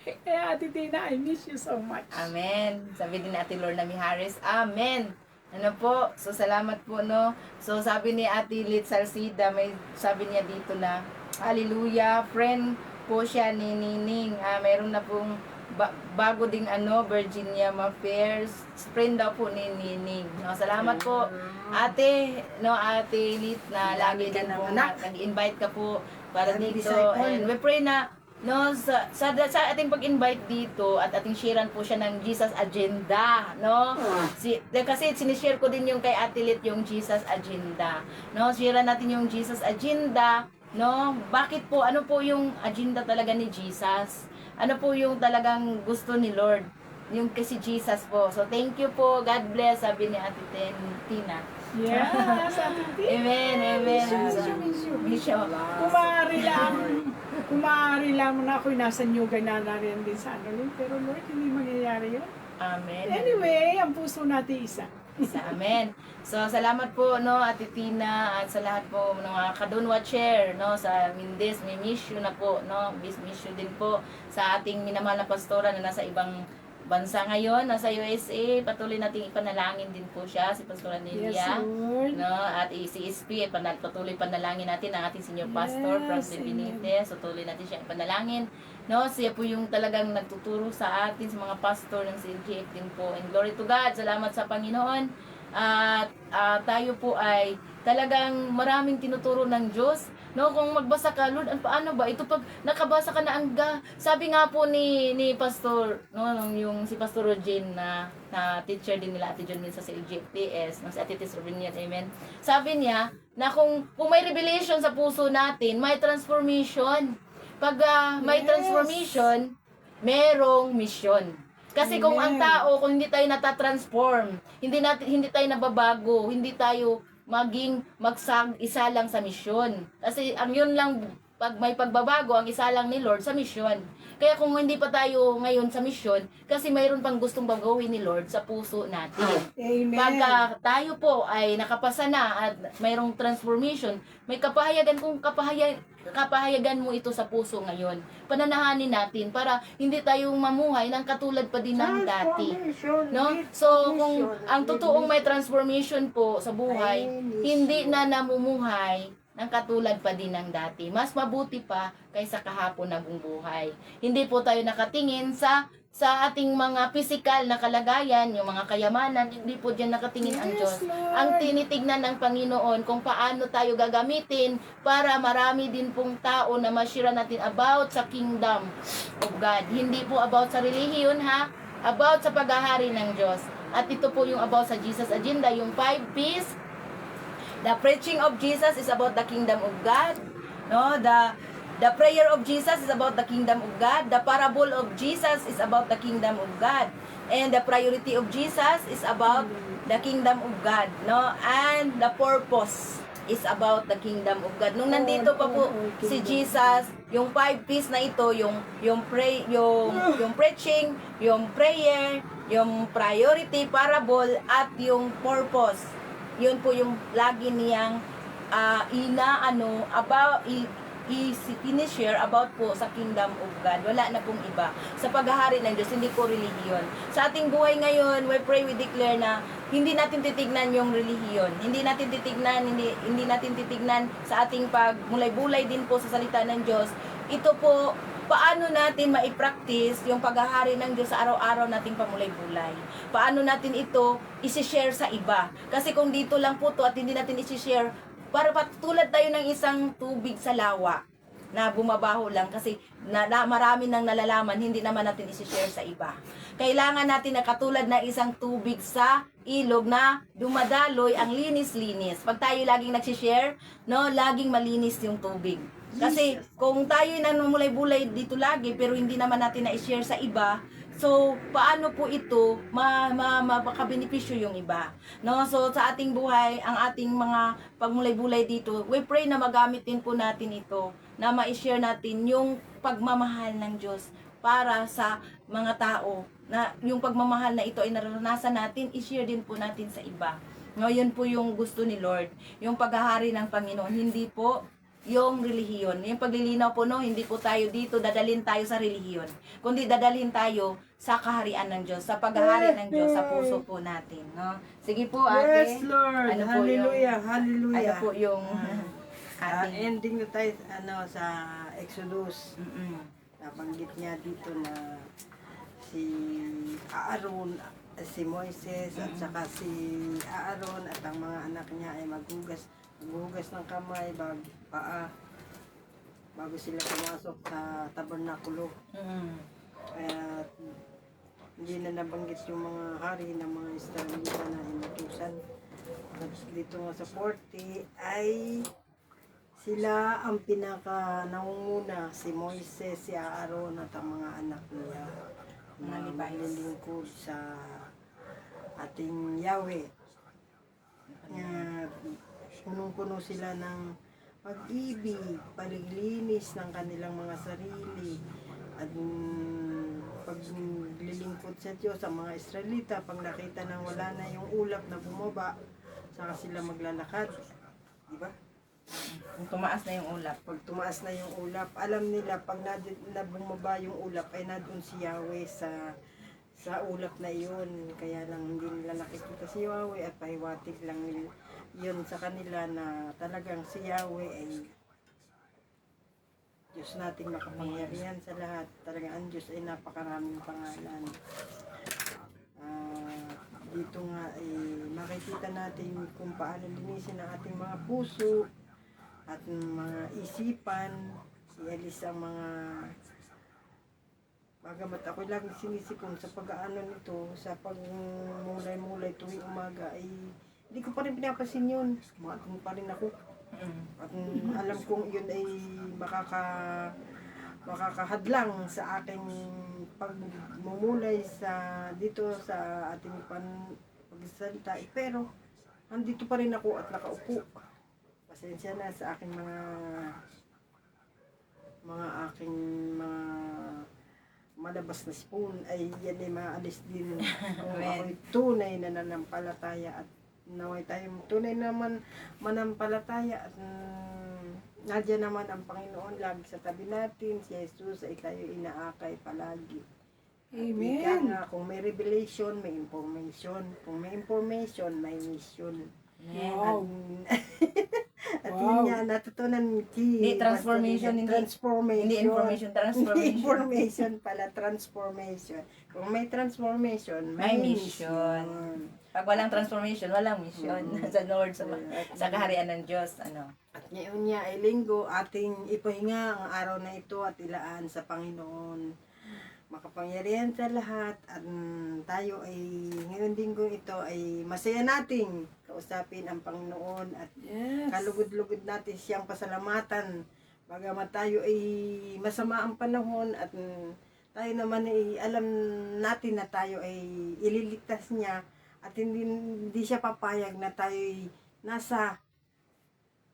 Kaya Ate Tina, I miss you so much. Amen. Sabi din ni Ate Lorna Mihares, Amen. Ano po? So, salamat po, no? So, sabi ni Ate Lit Salcida, may sabi niya dito na, Hallelujah, friend po siya ni Nining. Mayroon na pong bago ding Virginia Affairs. Friend daw po ni Nining. No, salamat po, Ate, no, Ate Lit, na lagi din po nag-invite ka po para dito. And we pray na no, sa ating pag-invite dito at ating sharean po siya ng Jesus Agenda, no? Kasi sinishare ko din yung kay Ate Lit yung Jesus Agenda. No, sharean natin yung Jesus Agenda, no? Bakit po, ano po yung agenda talaga ni Jesus? Ano po yung talagang gusto ni Lord? Yung kasi Jesus po. So, thank you po. God bless, sabi ni Ate Tina. Yes, Ate Tina. Amen, amen. Miss you. Bishop. Kung maaari lang na ako'y nasa Nyugay na nariyan din sa pero Lord, hindi mangyayari yun. Amen. Anyway, ang puso natin isa. Sa amen. So, salamat po, no, Ate Tina, at sa lahat po ng mga Kadun Watcher, no, sa Mindes, may miss you na po, no, miss you din po sa ating minamahal na pastora na nasa ibang bansa ngayon, nasa USA. Patuloy nating ipanalangin din po siya, si Pastora Yes, Nelia. Lord. No, at si SP, patuloy panalangin natin ang ating senior pastor, Yes, Francis amen. Benitez. So, tuloy natin siya ipanalangin. No, siya po yung talagang nagtuturo sa atin, sa mga pastor ng CLGF din po. And glory to God, salamat sa Panginoon. At tayo po ay talagang maraming tinuturo ng Diyos. No, kung magbasa ka, Lord, paano ba? Ito pag nakabasa ka na sabi nga po ni Pastor, no, yung si Pastor Rogen na teacher din nila Ate John Min sa LGFTS, no, si Ate Tis Robinian, amen. Sabi niya na kung may revelation sa puso natin, may transformation. Pag may transformation, merong mission. Kasi kung ang tao, kung hindi tayo natatransform, hindi tayo nababago, hindi tayo maging isa lang sa misyon. Kasi ang yun lang, pag may pagbabago, ang isa lang ni Lord sa misyon. Kaya kung hindi pa tayo ngayon sa misyon, kasi mayroon pang gustong bagawin ni Lord sa puso natin. Amen. Pagka tayo po ay nakapasa na at mayroong transformation, may kapahayagan mo ito sa puso ngayon. Pananahanin natin para hindi tayo mamuhay ng katulad pa din ng dati. No? So, kung ang totoong may transformation po sa buhay, hindi na namumuhay ng katulad pa din ng dati. Mas mabuti pa kaysa kahapon na buhay. Hindi po tayo nakatingin sa ating mga physical na kalagayan, yung mga kayamanan, hindi po diyan nakatingin ang Diyos. Ang tinitignan ng Panginoon kung paano tayo gagamitin para marami din pong tao na ma-share natin about sa kingdom of God. Hindi po about sa relihiyon, ha? about sa paghahari ng Diyos. At ito po yung about sa Jesus Agenda, yung 5 P's. The preaching of Jesus is about the kingdom of God. No, the prayer of Jesus is about the kingdom of God. The parable of Jesus is about the kingdom of God. And the priority of Jesus is about the kingdom of God, no? And the purpose is about the kingdom of God. Nung nandito pa po si Jesus, yung 5 P's na ito, yung preaching, yung prayer, yung priority, parable, at yung purpose. Yun po yung lagi niyang i-share about po sa kingdom of God. Wala na pong iba. Sa paghahari ng Diyos, hindi po relihiyon. Sa ating buhay ngayon, we pray, we declare na hindi natin titignan yung relihiyon. Hindi natin titignan sa ating pagmulay-bulay din po sa salita ng Diyos. Ito po, paano natin maipractice yung paghahari ng Diyos sa araw-araw nating pamulay-bulay. Paano natin ito isi-share sa iba. Kasi kung dito lang po to at hindi natin isi-share, para patulad tayo ng isang tubig sa lawa na bumabaho lang kasi marami nang nalalaman, hindi naman natin isi-share sa iba. Kailangan natin na katulad ng isang tubig sa ilog na dumadaloy ang linis-linis. Pag tayo laging nagsishare, no, laging malinis yung tubig. Kasi kung tayo nanumulay-bulay dito lagi pero hindi naman natin na-share sa iba, so paano po ito makabenepisyo yung iba? No, so sa ating buhay, ang ating mga pagmulay-bulay dito, we pray na magamit din po natin ito, na ma-share natin yung pagmamahal ng Diyos para sa mga tao, na yung pagmamahal na ito ay naranasan natin, i-share din po natin sa iba. No, yun po yung gusto ni Lord, yung paghahari ng Panginoon, hindi po yung relihiyon. Yung paglilinaw po, no, hindi po tayo dito dadalhin tayo sa relihiyon, kundi dadalhin tayo sa kaharian ng Diyos, sa paghahari ng Diyos sa puso po natin, no? Sige po, ate. Yes, Lord. Ano po Hallelujah. Hallelujah. Ano po yung ating Ending na tayo sa Exodus. nabanggit Niya dito na si Aaron, si Moises at saka si Aaron at ang mga anak niya ay maghugas ng kamay, bago sila pumasok sa tabernakulo. Kaya hindi na nabanggit yung mga hari ng mga Israelita na inutusan. At dito nga sa 40 ay sila ang pinaka nangunguna, si Moises, si Aaron at ang mga anak niya na maglilingkod sa ating Yahweh. Punong-puno sila ng pag-ibig, pagliglinis ng kanilang mga sarili at paglilingkod sa Diyos. Ang mga Israelita, pag nakita nang wala na yung ulap na bumaba, saka sila maglalakad. Diba? kung tumaas na yung ulap. Pag tumaas na yung ulap, alam nila pag na bumaba yung ulap ay nandun si Yahweh sa ulap na yun. Kaya lang hindi nila nakikita si Yahweh at pahiwatig lang yun sa kanila na talagang si Yahweh ay Diyos nating makapangyarihan sa lahat. Talagang ang Diyos ay napakaraming pangalan. Dito nga ay makikita natin kung paano linisin ang ating mga puso at mga isipan. Ialis ang mga bagamat ako lagi sinisipon sa pag-aano nito, sa pagmulay-mulay tuwing umaga ay hindi ko pa rin pinapasin yun. Maatong pa rin ako. At alam kong yun ay makakahadlang sa aking pagmumulay dito sa ating pagsalita. Pero andito pa rin ako at nakaupo. Pasensya na sa aking mga malabas na spoon ay yan ay maalis din kung ako'y tunay na nanampalataya at naway tayong tunay naman manampalataya at nadya naman ang Panginoon lagi sa tabi natin, si Jesus ay tayo inaakay palagi. Amen. Ika nga, kung may revelation, may information. Kung may information, may mission. Wow. At Wow. yun nga, natutunan Hindi, transformation, hindi information, transformation. Hindi information pala, transformation. Kung may transformation, May mission. Pag walang transformation, walang mission. Sa Lord, sa kaharian ng Diyos, ano. At ngayon niya ay linggo, ating ipahinga ang araw na ito at ilaan sa Panginoon. makapangyarihan sa lahat at tayo ay ngayon linggo ito ay masaya nating kausapin ang Panginoon at Yes. kalugod-lugod natin siyang pasalamatan. Bagamat tayo ay masama ang panahon at tayo naman ay alam natin na tayo ay ililigtas niya at hindi siya papayag na tayo ay nasa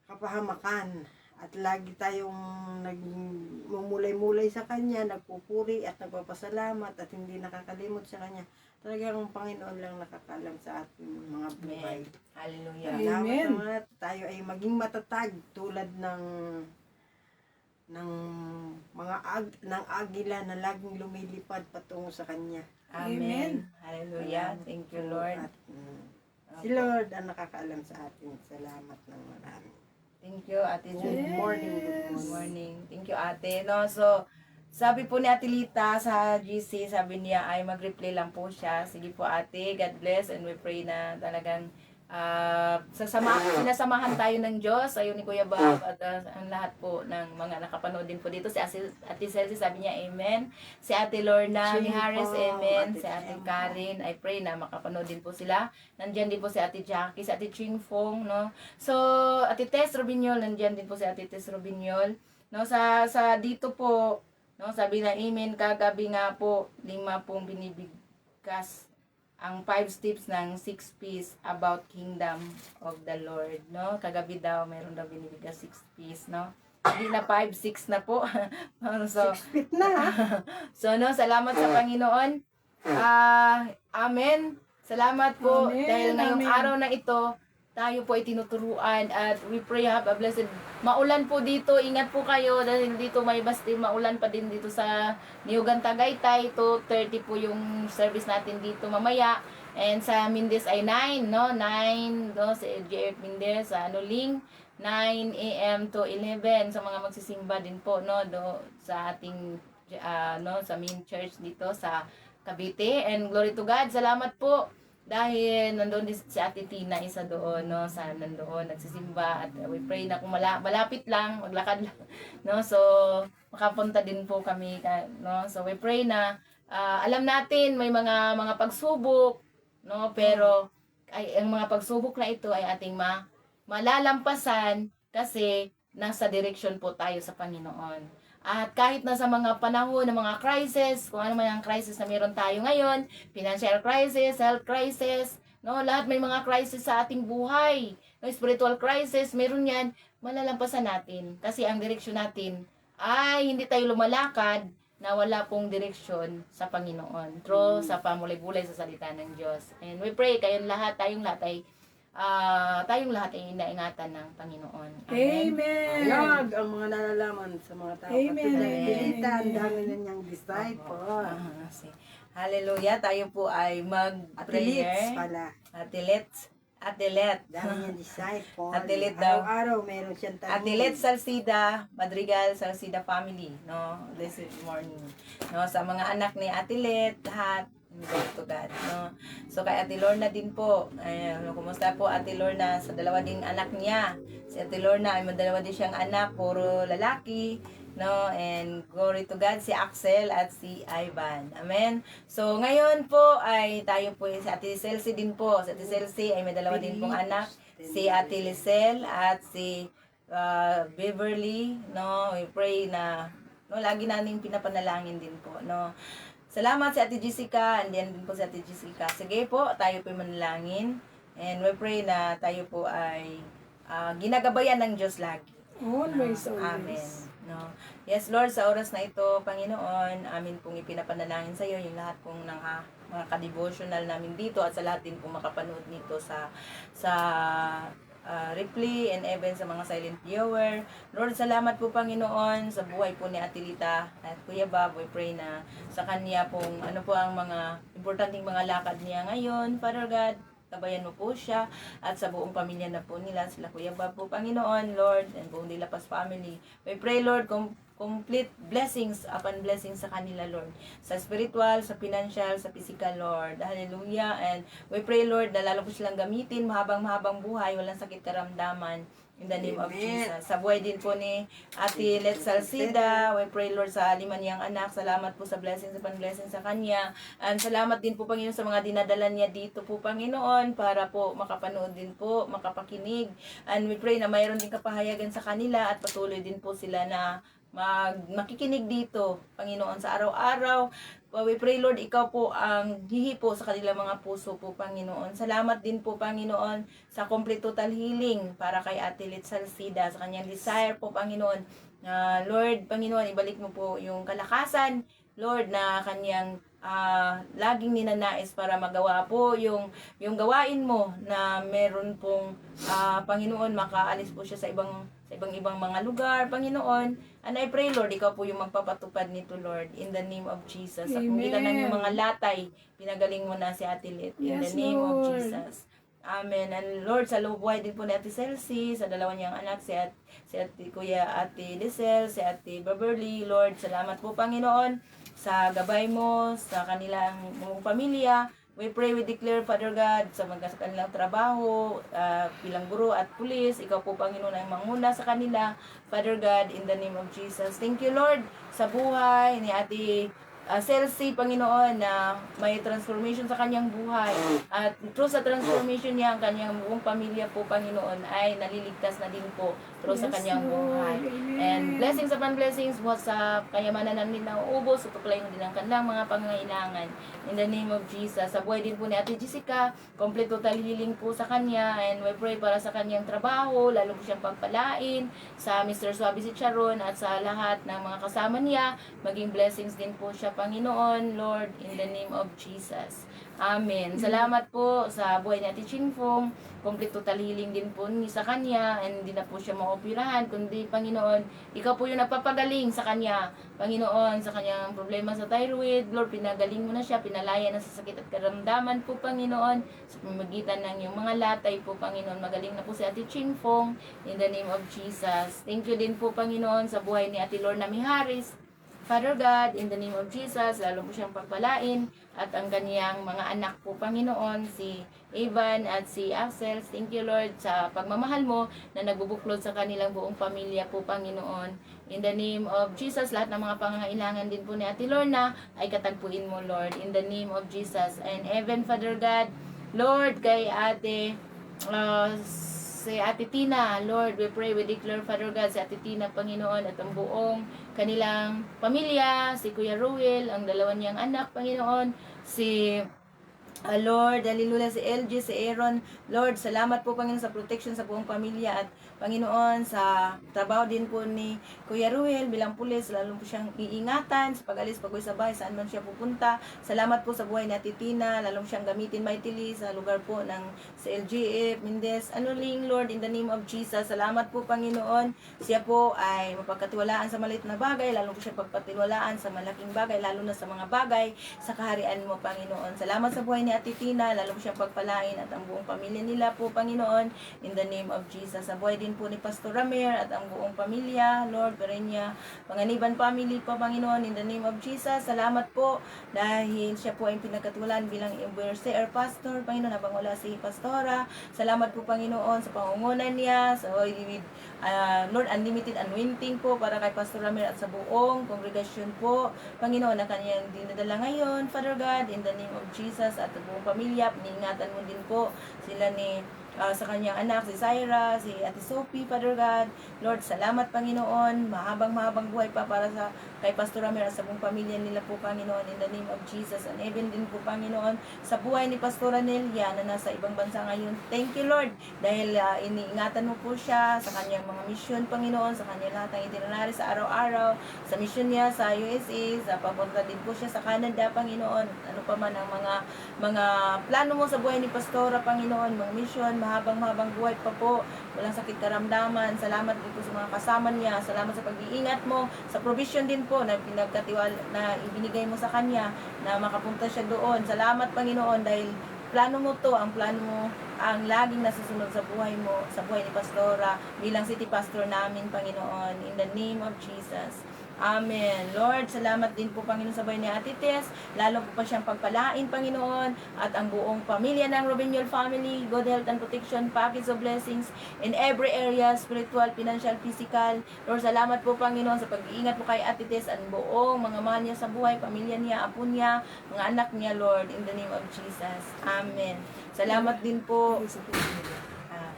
kapahamakan. At lagi tayong nagmumulay-mulay sa Kanya, nagpupuri at nagpapasalamat at hindi nakakalimot sa Kanya. Talagang ang Panginoon lang nakakalam sa ating mga buhay. Amen. Hallelujah. Amen. Salamat naman at tayo ay maging matatag tulad ng ng agila na laging lumilipad patungo sa Kanya. Amen. Hallelujah. Thank you, Lord. At, si Lord ang nakakaalam sa atin. Salamat ng marami. Thank you, Ate Good Julie. morning, Good good morning. morning. Thank you, Ate. No, so, sabi po ni Ate Lita sa GC, sabi niya ay mag-replay lang po siya. Sige po, Ate. God bless and we pray na talagang sinasamahan tayo ng Diyos. Ayun ni Kuya Bob at ang lahat po ng mga nakapanood din po dito. Si Ate Celsi, sabi niya, Amen. Si Ate Lorna Ching Mijares, po, Amen. Ate Si Ate Ching. Karen, I pray na makapanood din po sila. Nandyan din po si Ate Jackie, si Ate Ching Fong, no? So, Ate Tess Robinyol, nandyan din po si Ate Tess Robinyol. No, sa dito po, no, sabi na Amen, kagabi nga po, 5 pong binibigkas ang 5 steps ng 6 P's about kingdom of the Lord, no? Kagabi daw, meron daw binibigkas 6 P's, no? Hindi na 5, 6 na po. So, 6 feet na ha. so, no, salamat sa Panginoon. Amen. Salamat po Amen, dahil ngayong amen. araw na ito, tayo po ay tinuturuan at we pray have a blessed. Maulan po dito, ingat po kayo dahil dito may basti maulan pa din dito sa Niugan Tagaytay. 2:30 po yung service natin dito mamaya. And sa Mindes ay 9, no? 9, no? Sa JF Mindes, sa Anuling, 9 a.m. to 11 sa mga magsisimba din po, no? Sa ating no, sa main church dito sa Cavite. And glory to God, salamat po dahil nandoon din si Ate Tina, isa doon, no, sa nandoon nagsisimba at we pray na kung malapit lang, maglakad lang, no, so makapunta din po kami, no, so we pray na alam natin may mga pagsubok, no, pero ay ang mga pagsubok na ito ay ating malalampasan kasi nasa direction po tayo sa Panginoon. At kahit na sa mga panahon ng mga crisis, kung ano man ang crisis na meron tayo ngayon, financial crisis, health crisis, no, lahat may mga crisis sa ating buhay. No, spiritual crisis, meron yan, malalampasan natin. Kasi ang direksyon natin ay hindi tayo lumalakad na wala pong direksyon sa Panginoon. Through sa pamulay-bulay sa salita ng Diyos. And we pray, tayong lahat ay inaingatan ng Panginoon. Amen. Amen. Ayag ang mga nalalaman sa mga tao. Amen. Pilita, ang Amen. dami na niyang disciple. Hallelujah. Tayo po ay Atilits mag-prayer. pala. Atilet. Dami niyang disciple. Atilit daw. Araw-araw meron siyang tanong. Atilet Salcida, Madrigal Salcida family, no? This morning. No, sa mga anak ni Atilet, lahat, glory to God, no? So, kay Ate Lorna din po, kumusta po Ate Lorna sa dalawa ding anak niya? Si Ate Lorna ay madalawa din siyang anak, puro lalaki, no? And glory to God, si Axel at si Ivan. Amen? So, ngayon po ay tayo po, si Ate Celsi din po. Si Ate Celsi ay may dalawa din pong anak, si Ate Lisel at si Beverly, no? We pray na, no, lagi namin pinapanalangin din po, no? Salamat si Ate Jessica, andiyan din po si Ate Jessica. Sige po, tayo po manalangin. And we pray na tayo po ay ginagabayan ng Diyos lagi. Always, Amen. always. No. Yes, Lord, sa oras na ito, Panginoon, amin pong ipinapanalangin sa iyo yung lahat pong mga ka-devotional namin dito at sa lahat din pong makapanood nito sa replay and even sa mga silent viewer. Lord, salamat po Panginoon sa buhay po ni Atilita at Kuya Bob. We pray na sa kanya pong ano po ang mga importanteng mga lakad niya ngayon. Father God, tabayan mo po siya at sa buong pamilya na po nila, sila Kuya Bob po Panginoon, Lord, and buong Dilapas family. We pray, Lord, complete blessings upon blessings sa kanila, Lord. Sa spiritual, sa financial, sa physical, Lord. Hallelujah. And we pray, Lord, na lalo po silang gamitin, mahabang buhay, walang sakit karamdaman. In the name of Amen. Jesus. Sa buhay din po ni Ate Let Salcida, we pray Lord sa 5 niyang anak. Salamat po sa blessing sa pan-blessing sa kanya. And salamat din po Panginoon sa mga dinadala niya dito po Panginoon para po makapanood din po, makapakinig. And we pray na mayroon din kapahayagan sa kanila at patuloy din po sila na makikinig dito, Panginoon, sa araw-araw. We pray, Lord, ikaw po ang hihipo sa kanilang mga puso po, Panginoon. Salamat din po, Panginoon, sa complete total healing para kay Ate Lit Salcida, sa kanyang desire po, Panginoon. Lord, Panginoon, ibalik mo po yung kalakasan, Lord, na kanyang laging ninanais para magawa po yung gawain mo na meron pong Panginoon, makaalis po siya sa ibang mga lugar, Panginoon. And I pray, Lord, ikaw po yung magpapatupad nito, Lord, in the name of Jesus. Sa kung kita ng yung mga latay, pinagaling mo na si Ate Lit, in the Yes, name of Lord. Jesus. Amen. And Lord, sa buhay din po ni Ate Celsi, sa dalawa niyang anak, si Ate Kuya Ate Lisel, si Ate Beverly, Lord, salamat po, Panginoon, sa gabay mo, sa kanilang mga pamilya. We pray, we declare, Father God, sa kanilang trabaho, bilang guro at pulis, ikaw po, Panginoon, ang manguna sa kanila, Father God, in the name of Jesus. Thank you, Lord, sa buhay ni Ate Celsi, Panginoon, na may transformation sa kanyang buhay. At through sa transformation niya, ang kanyang buong pamilya po, Panginoon, ay naliligtas na din po through sa Yes, kanyang Lord. buhay. Amen. And blessings upon blessings, sa kayamanan namin na uubos, tutuklayin din ang kanilang mga pangangailangan. In the name of Jesus. Sa buhay din po ni Ate Jessica, complete total healing po sa kanya. And we pray para sa kanyang trabaho, lalo po siyang pagpalain, sa Mr. Suabe si Charon, at sa lahat ng mga kasama niya. Maging blessings din po siya, Panginoon, Lord, in the name of Jesus. Amen. Salamat po sa buhay ni Ate Chingfong. Complete total healing din po sa kanya, and hindi na po siya maoperahan, kundi, Panginoon, ikaw po yung nagpapagaling sa kanya, Panginoon, sa kanyang problema sa thyroid. Lord, pinagaling mo na siya, pinalaya na sa sakit at karamdaman po, Panginoon, sa pamamagitan ng yung mga latay po, Panginoon. Magaling na po si Ate Chingfong, in the name of Jesus. Thank you din po, Panginoon, sa buhay ni Ate Lorna Miharis. Father God, in the name of Jesus, lalo po siyang pagpalain at ang kaniyang mga anak po, Panginoon, si Evan at si Axel. Thank you, Lord, sa pagmamahal mo na nagbubuklod sa kanilang buong pamilya po, Panginoon. In the name of Jesus, lahat ng mga pangangailangan din po ni Ate Lorna ay katagpuin mo, Lord, in the name of Jesus. And Evan, Father God, Lord, kay Ate si Ate Tina, Lord, we pray, we declare, Father God, si Ate Tina, Panginoon, at ang buong kanilang pamilya, si Kuya Ruel, ang dalawa niyang anak, Panginoon, si Lord, hallelujah, si LG, si Aaron. Lord, salamat po, Panginoon, sa protection sa buong pamilya at Panginoon, sa trabaho din po ni Kuya Ruel bilang pulis, lalo po siyang iingatan sa pag-alis, pag-uwi sa bahay, saan man siya pupunta. Salamat po sa buhay ni Ate Tina, lalo siyang gamitin mightily sa lugar po ng sa LGF, Mendez, Anuling, Lord, in the name of Jesus. Salamat po, Panginoon. Siya po ay mapagkatiwalaan sa maliit na bagay, lalo po siya pagpatiwalaan sa malaking bagay, lalo na sa mga bagay sa kaharian mo, Panginoon. Salamat sa buhay ni Ate Tina, lalo po siyang pagpalain at ang buong pamilya nila po, Panginoon, in the name of Jesus. Sa buhay din po ni Pastor Ramer at ang buong pamilya, Lord, Perenya, Panganiban family po, Panginoon, in the name of Jesus. Salamat po dahil siya po ay pinagkatiwalaan bilang overseer pastor, Panginoon, habang wala si Pastora. Salamat po, Panginoon, sa pangungunan niya, sa Lord, unlimited anointing po para kay Pastor Ramer at sa buong kongregasyon po, Panginoon, na kanyang dinadala ngayon, Father God, in the name of Jesus, at ang buong pamilya, piniingatan mo din po sila ni sa kanyang anak, si Syra, si Ate Sophie, Father God. Lord, salamat, Panginoon. Mahabang buhay pa para sa kay Pastor Ramer at sa buong pamilya nila po, Panginoon, in the name of Jesus. And even din po, Panginoon, sa buhay ni Pastor Anelia na nasa ibang bansa ngayon. Thank you, Lord, dahil iniingatan mo po siya sa kanyang mga misyon, Panginoon, sa kanyang lahat ng itinerary sa araw-araw, sa misyon niya sa USA, sa papunta din po siya sa Canada, Panginoon. Ano pa man ang mga plano mo sa buhay ni Pastora, Panginoon, mga misyon, mahabang buhay pa po, walang sakit karamdaman. Salamat din po sa mga kasama niya. Salamat sa pag-iingat mo, sa provision din po na pinagkatiwala na ibinigay mo sa kanya na makapunta siya doon. Salamat, Panginoon, dahil plano mo to, ang plano mo ang laging nasusunod sa buhay mo, sa buhay ni Pastora bilang city pastor namin, Panginoon, in the name of Jesus. Amen. Lord, salamat din po, Panginoon, sa buhay ni Ate Tess. Lalo po pa siyang pagpalain, Panginoon, at ang buong pamilya ng Robinol family, good health and protection, package of blessings in every area, spiritual, financial, physical. Lord, salamat po, Panginoon, sa pag-iingat po kay Ate Tess at buong mga mahal niya sa buhay, pamilya niya, apo niya, mga anak niya, Lord, in the name of Jesus. Amen. Salamat din po. Para sa puso. Ah,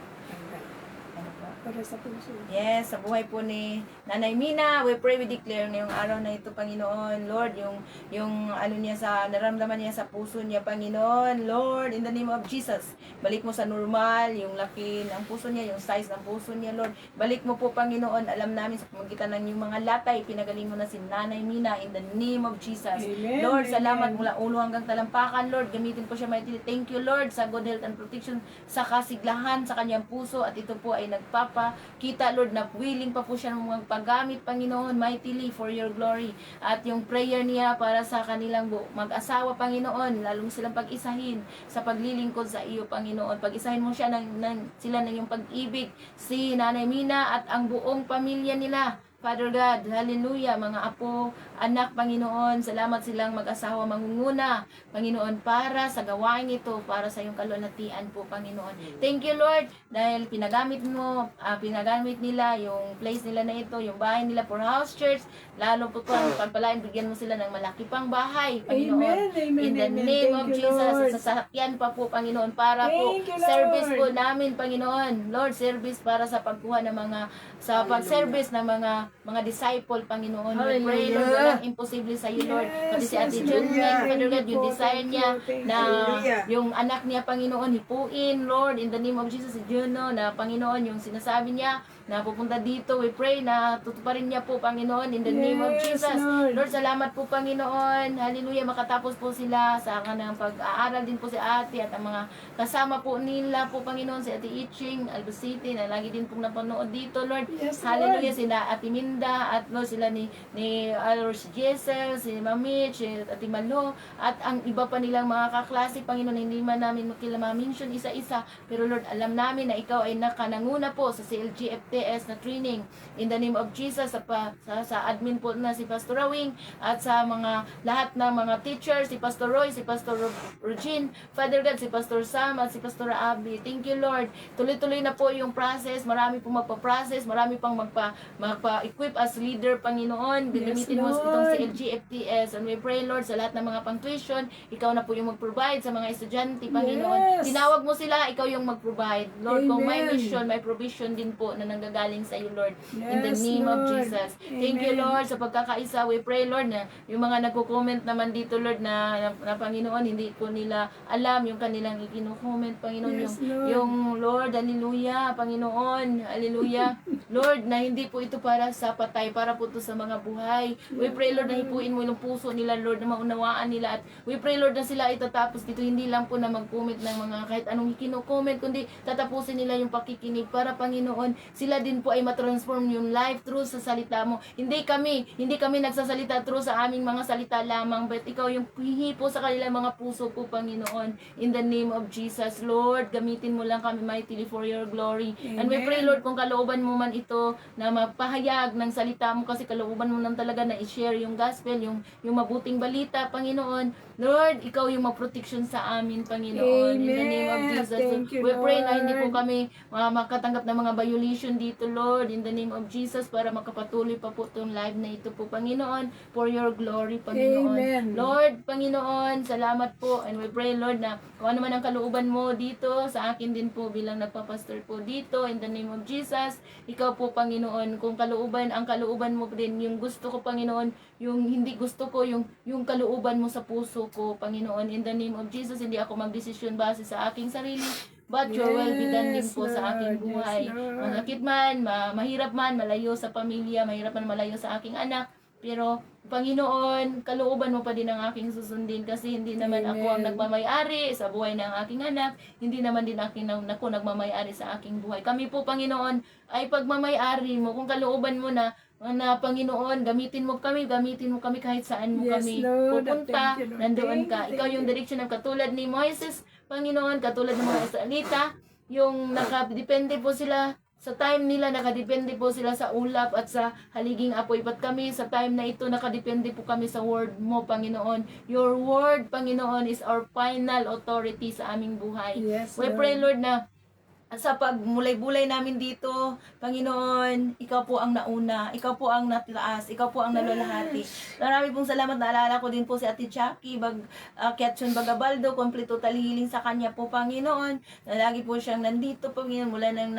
ano po? Para sa puso. Yes, sa buhay po ni Nanay Mina, we pray, we declare ngayong araw na ito, Panginoon, Lord, yung ano niya sa, naramdaman niya sa puso niya, Panginoon, Lord, in the name of Jesus, balik mo sa normal, yung laki ng puso niya, yung size ng puso niya, Lord, balik mo po, Panginoon, alam namin sa pamagitan ng yung mga latay, pinagaling mo na si Nanay Mina, in the name of Jesus. Amen, Lord, salamat amen. mula ulo hanggang talampakan, Lord, gamitin po siya mightily. Thank you, Lord, sa good health and protection, sa kasiglahan, sa kanyang puso, at ito po ay nagpapakita, Lord, na willing pa po siya ng mga paggamit, Panginoon, mightily for your glory. At yung prayer niya para sa kanilang mag-asawa, Panginoon, lalong silang pag-isahin sa paglilingkod sa iyo, Panginoon. Pag-isahin mo siya sila ng iyong pag-ibig, si Nanay Mina at ang buong pamilya nila. Father God, hallelujah, mga apo, anak, Panginoon, salamat silang mag-asawa mangunguna, Panginoon, para sa gawain ito, para sa iyong kalulatian po, Panginoon. Thank you, Lord, dahil pinagamit mo, pinagamit nila yung place nila na ito, yung bahay nila for house church, lalo po pagpalain, bigyan mo sila ng malaki pang bahay, Panginoon. Amen, amen, In the amen. name Thank of you, Jesus, Lord. sa sasakyan pa po, Panginoon, para po Thank you, Lord. service po namin, Panginoon. Lord, service para sa pagkuha ng sa pag-service ng mga disciple, Panginoon. We pray, Lord, walang imposible sa iyo, Lord. Pati si Ate Yes, Jun, Hallelujah. Father God, yung Thank you po, desire thank niya you, thank na you. Hallelujah. yung anak niya, Panginoon, hipuin, Lord, in the name of Jesus, si Juno, na Panginoon, yung sinasabi niya, na pupunta dito, we pray na tutuparin niya po, Panginoon, in the name of Yes, Jesus. Lord. Lord, salamat po, Panginoon. Hallelujah, makatapos po sila sa kanang pag-aaral din po si Ate at ang mga kasama po nila po, Panginoon, si Ate Iching, Albacete, na lagi din pong napanood dito, Lord. Yes, Hallelujah, Lord. sila Ate Minda, at Lord, sila ni Lord, si Jessel, si Mamit, si Ate Malo, at ang iba pa nilang mga kaklase, Panginoon, hindi man namin makilama-mention isa-isa, pero Lord, alam namin na ikaw ay nakananguna po sa CLGFTS na training. In the name of Jesus, sa admin po na si Pastor Rawing, at sa mga lahat ng mga teachers, si Pastor Roy, si Pastor Regine, Father God, si Pastor Sam, at si Pastor Abby. Thank you, Lord. Tuloy-tuloy na po yung process. Marami pong magpa-process, marami pang magpa-equip as leader, Panginoon. Gagamitin mo itong Lord. si LGFTS. And we pray, Lord, sa lahat ng mga pang-tuition, ikaw na po yung mag-provide sa mga estudyante, Panginoon. Yes. Tinawag mo sila, ikaw yung mag-provide. Lord, kung may Amen. mission, may provision din po na nanggagaling sa iyo, Lord. In the Yes, name of Lord. Jesus. Thank you, Amen. Lord, sa pagkakaisa. We pray, Lord, na yung mga nagko-comment naman dito, Lord, na Panginoon, hindi po nila alam yung kanilang ikino-comment, Panginoon, Yes, Lord. yung Lord, hallelujah, Panginoon, hallelujah, Lord, na hindi po ito para sa patay, para po ito sa mga buhay. We pray, Lord, na hipuin mo yung puso nila, Lord, na maunawaan nila, at we pray, Lord, na sila itatapos dito, hindi lang po na mag-comment ng mga kahit anong ikino-comment, kundi tatapusin nila yung pakikinig para, Panginoon, sila din po ay matransform yung life through sa salita mo. Hindi kami nagsasalita through sa aming mga salita lamang, but ikaw yung hihipo sa kanilang mga puso po, Panginoon. In the name of Jesus, Lord, gamitin mo lang kami mightily for your glory. And we pray, Lord, kung kalooban mo man ito na magpahayag ng salita mo, kasi kalooban mo lang talaga na i-share yung gospel, yung mabuting balita, Panginoon. Lord, ikaw yung mag-protection sa amin, Panginoon. In the name of Amen. Jesus. Thank you, We pray na hindi po Lord. kami makatanggap ng mga violation dito, Lord, in the name of Jesus, para makapatuloy pa po itong live na ito po, Panginoon, for your glory, Panginoon. Amen. Lord, Panginoon, salamat po, and we pray, Lord, na kung ano man ang kalooban mo dito, sa akin din po bilang nagpapastor po dito, in the name of Jesus, ikaw po, Panginoon, kung ang kalooban mo din, yung gusto ko, Panginoon, yung hindi gusto ko, yung kalooban mo sa puso ko, Panginoon, in the name of Jesus, hindi ako magdesisyon base sa aking sarili, but your will be done din po sa aking Lord. buhay. Yes, Lord. Masakit man, mahirap man, malayo sa pamilya, mahirap man malayo sa aking anak, pero Panginoon, kalooban mo pa din ang aking susundin, kasi hindi naman ako ang Amen. nagmamayari sa buhay ng aking anak, hindi naman din ako nagmamayari sa aking buhay. Kami po, Panginoon, ay pagmamayari mo, kung kalooban mo na Panginoon, gamitin mo kami kahit saan mo Yes, kami Lord. pupunta, Thank you, Lord. nandoon Thank ka. you, Ikaw thank yung you. direction ng katulad ni Moises, Panginoon, katulad ng mga Israelita, yung nakadepende po sila Sa time nila, nakadepende po sila sa ulap at sa haliging apoy. But kami, sa time na ito, nakadepende po kami sa word mo, Panginoon. Your word, Panginoon, is our final authority sa aming buhay. Yes, We Lord. pray, Lord, na sa pagmulay-bulay namin dito, Panginoon, Ikaw po ang nauna, Ikaw po ang natitaas, Ikaw po ang nalalahati. Marami pong salamat, naalala ko din po si Ate Jackie, Kiatsun Bagabaldo, complete total healing sa kanya po, Panginoon, na lagi po siyang nandito, Panginoon, mula nang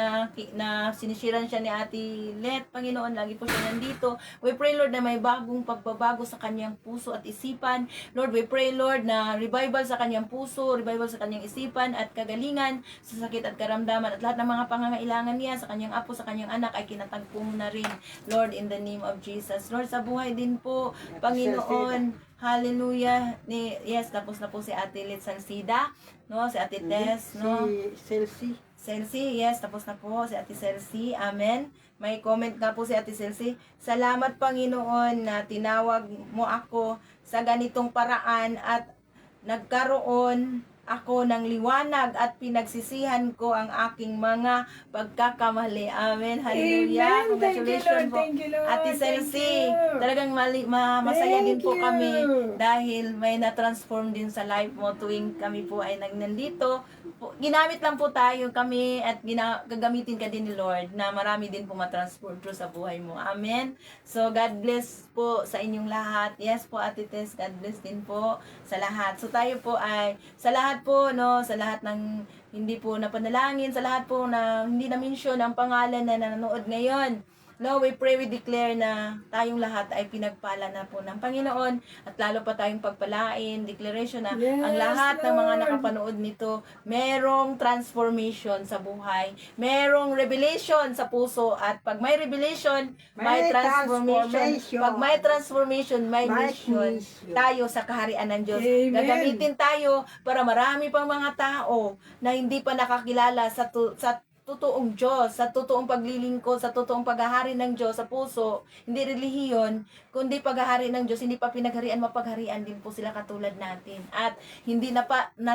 na sinisiran siya ni Ate Let, Panginoon, lagi po siya nandito. We pray, Lord, na may bagong pagbabago sa kanyang puso at isipan. Lord, we pray, Lord, na revival sa kanyang puso, revival sa kanyang isipan at kagalingan sa sakit at karamdaman at lahat ng mga pangangailangan niya sa kanyang apo, sa kanyang anak ay kinatagpo mo na rin, Lord, in the name of Jesus. Lord, sa buhay din po, Panginoon, hallelujah, yes, tapos na po si Ate Lit Salcida, no, si Ate Tess, no, Si Celsi, yes, tapos na po si Ate Celsi, amen. May comment nga po si Ate Celsi, salamat Panginoon na tinawag mo ako sa ganitong paraan at nagkaroon ako ng liwanag at pinagsisihan ko ang aking mga pagkakamali. Amen. Hallelujah. Amen. Congratulations po. Thank you, Lord. Ate Thank Celsi, you. talagang masaya din po Thank you. kami dahil may na-transform din sa life mo tuwing kami po ay nandito. Ginamit lang po tayo kami at gagamitin ka din ni Lord na marami din po matransform through sa buhay mo. Amen. So, God bless po sa inyong lahat. Yes po, Ate Tess, God bless din po sa lahat. So, tayo po ay, sa lahat po, no, sa lahat ng hindi po napanalangin, sa lahat po na hindi na-mention ang pangalan na nanonood ngayon. No, we pray, we declare na tayong lahat ay pinagpala na po ng Panginoon at lalo pa tayong pagpalain, declaration na Yes, ang lahat ng mga Lord. nakapanood nito, merong transformation sa buhay, merong revelation sa puso at pag may revelation, may May transformation. transformation. Pag may transformation, may May mission mission. tayo sa kaharian ng Diyos. Amen. Gagamitin tayo para marami pang mga tao na hindi pa nakakilala sa totoong Diyos, sa totoong paglilingkod, sa totoong paghahari ng Diyos sa puso, hindi relihiyon, kundi paghahari ng Diyos, hindi pa pinagharian, mapagharian din po sila katulad natin. At hindi na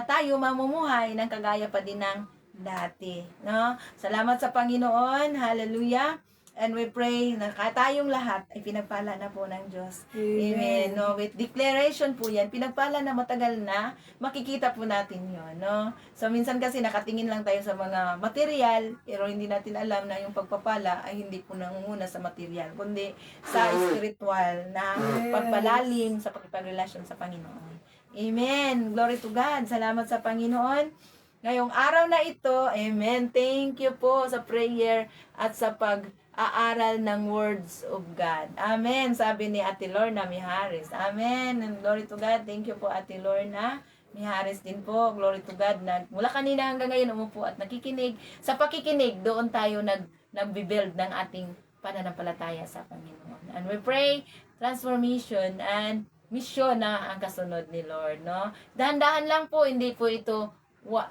tayo mamumuhay ng kagaya pa din ng dati. No? Salamat sa Panginoon. Hallelujah. And we pray na tayong lahat ay pinagpala na po ng Diyos. Amen. No, with declaration po yan, pinagpala na matagal na, makikita po natin yon, no? So, minsan kasi nakatingin lang tayo sa mga material, pero hindi natin alam na yung pagpapala ay hindi po nangunguna sa material, kundi sa spiritual na pagpalalim sa pagpagrelasyon sa Panginoon. Amen. Glory to God. Salamat sa Panginoon. Ngayong araw na ito, amen, thank you po sa prayer at sa pag-aaral ng words of God. Amen, sabi ni Ate Lorna Mihares. Amen, and glory to God. Thank you po Ate Lorna Mihares din po. Glory to God. Mula kanina hanggang ngayon umupo at nakikinig. Sa pakikinig, doon tayo nagbibuild ng ating pananampalataya sa Panginoon. And we pray transformation and mission na ang kasunod ni Lord, no? Dahan-dahan lang po, hindi po ito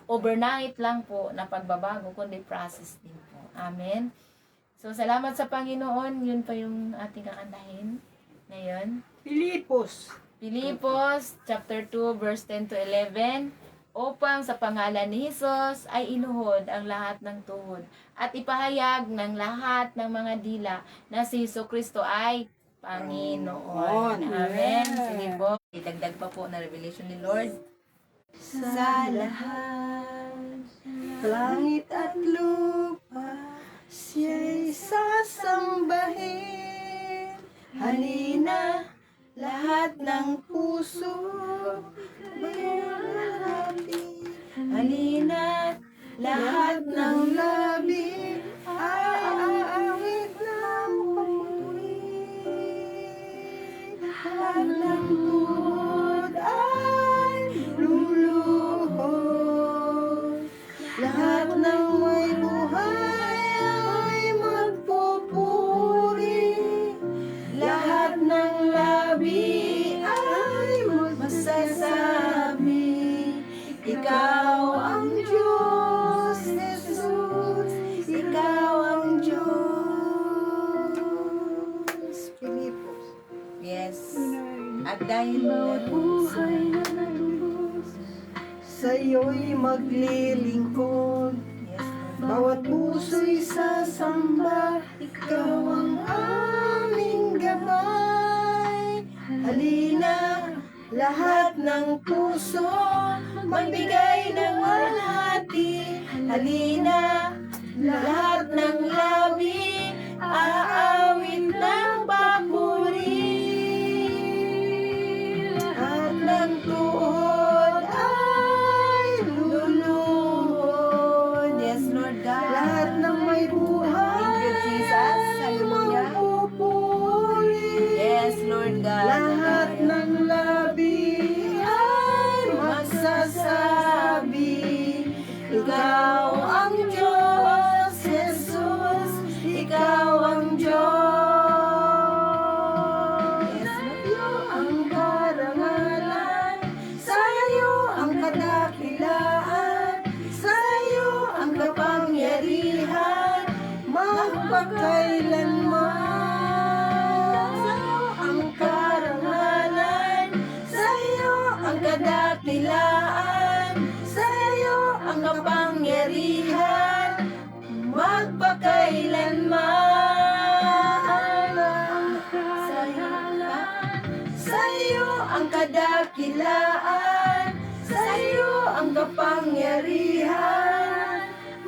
overnight lang po na pagbabago, kundi process din po. Amen. So, salamat sa Panginoon. Yun pa yung ating kakantahin ngayon. Pilipos. Pilipos, chapter 2, verse 10 to 11. Upang sa pangalan ni Jesus ay inuhod ang lahat ng tuhod at ipahayag ng lahat ng mga dila na si Jesucristo ay Panginoon. Amen. Sige po. Idagdag pa po na revelation ni Lord. Sa lahat, Langit at lupa, siya'y sasambahin. Halina, lahat ng puso, bayalahati. halina, Lahat ng labi ay aawit ng papuri. Lahat ng tuhod ay luluhod. Lahat ng may buhay ay magpupuri. Lahat ng labi ay magsasabi, Ikaw ang Diyos, Jesus, Ikaw ang Diyos. Pilipos. yes. At dahil Buhay na nalubos, sa'yo'y maglilingkod. yes, Lord. bawat puso'y sasamba, ikaw ang aming gabay. Halina, lahat ng puso, magbigay ng walhati. Halina, lahat ng labi, aawit ng papuri. Lahat ng tuhod ay luluhod. Yes, Lord God. Lahat ng may buhay, Thank you, Jesus. Hallelujah. magpupuri. Yes, Lord God. Lahat ng labi ay magsasabi, ikaw ang Diyos, Jesus, ikaw ang Diyos. Sa'yo ang karangalan, sa'yo ang kadakilaan, sa'yo ang kapangyarihan, magpakailanman. Sa'yo ang karangalan, sa'yo ang kadakilaan, sa'yo ang kapangyarihan, magpakailanman. Sa'yo ang kadakilaan, sa'yo ang kapangyarihan,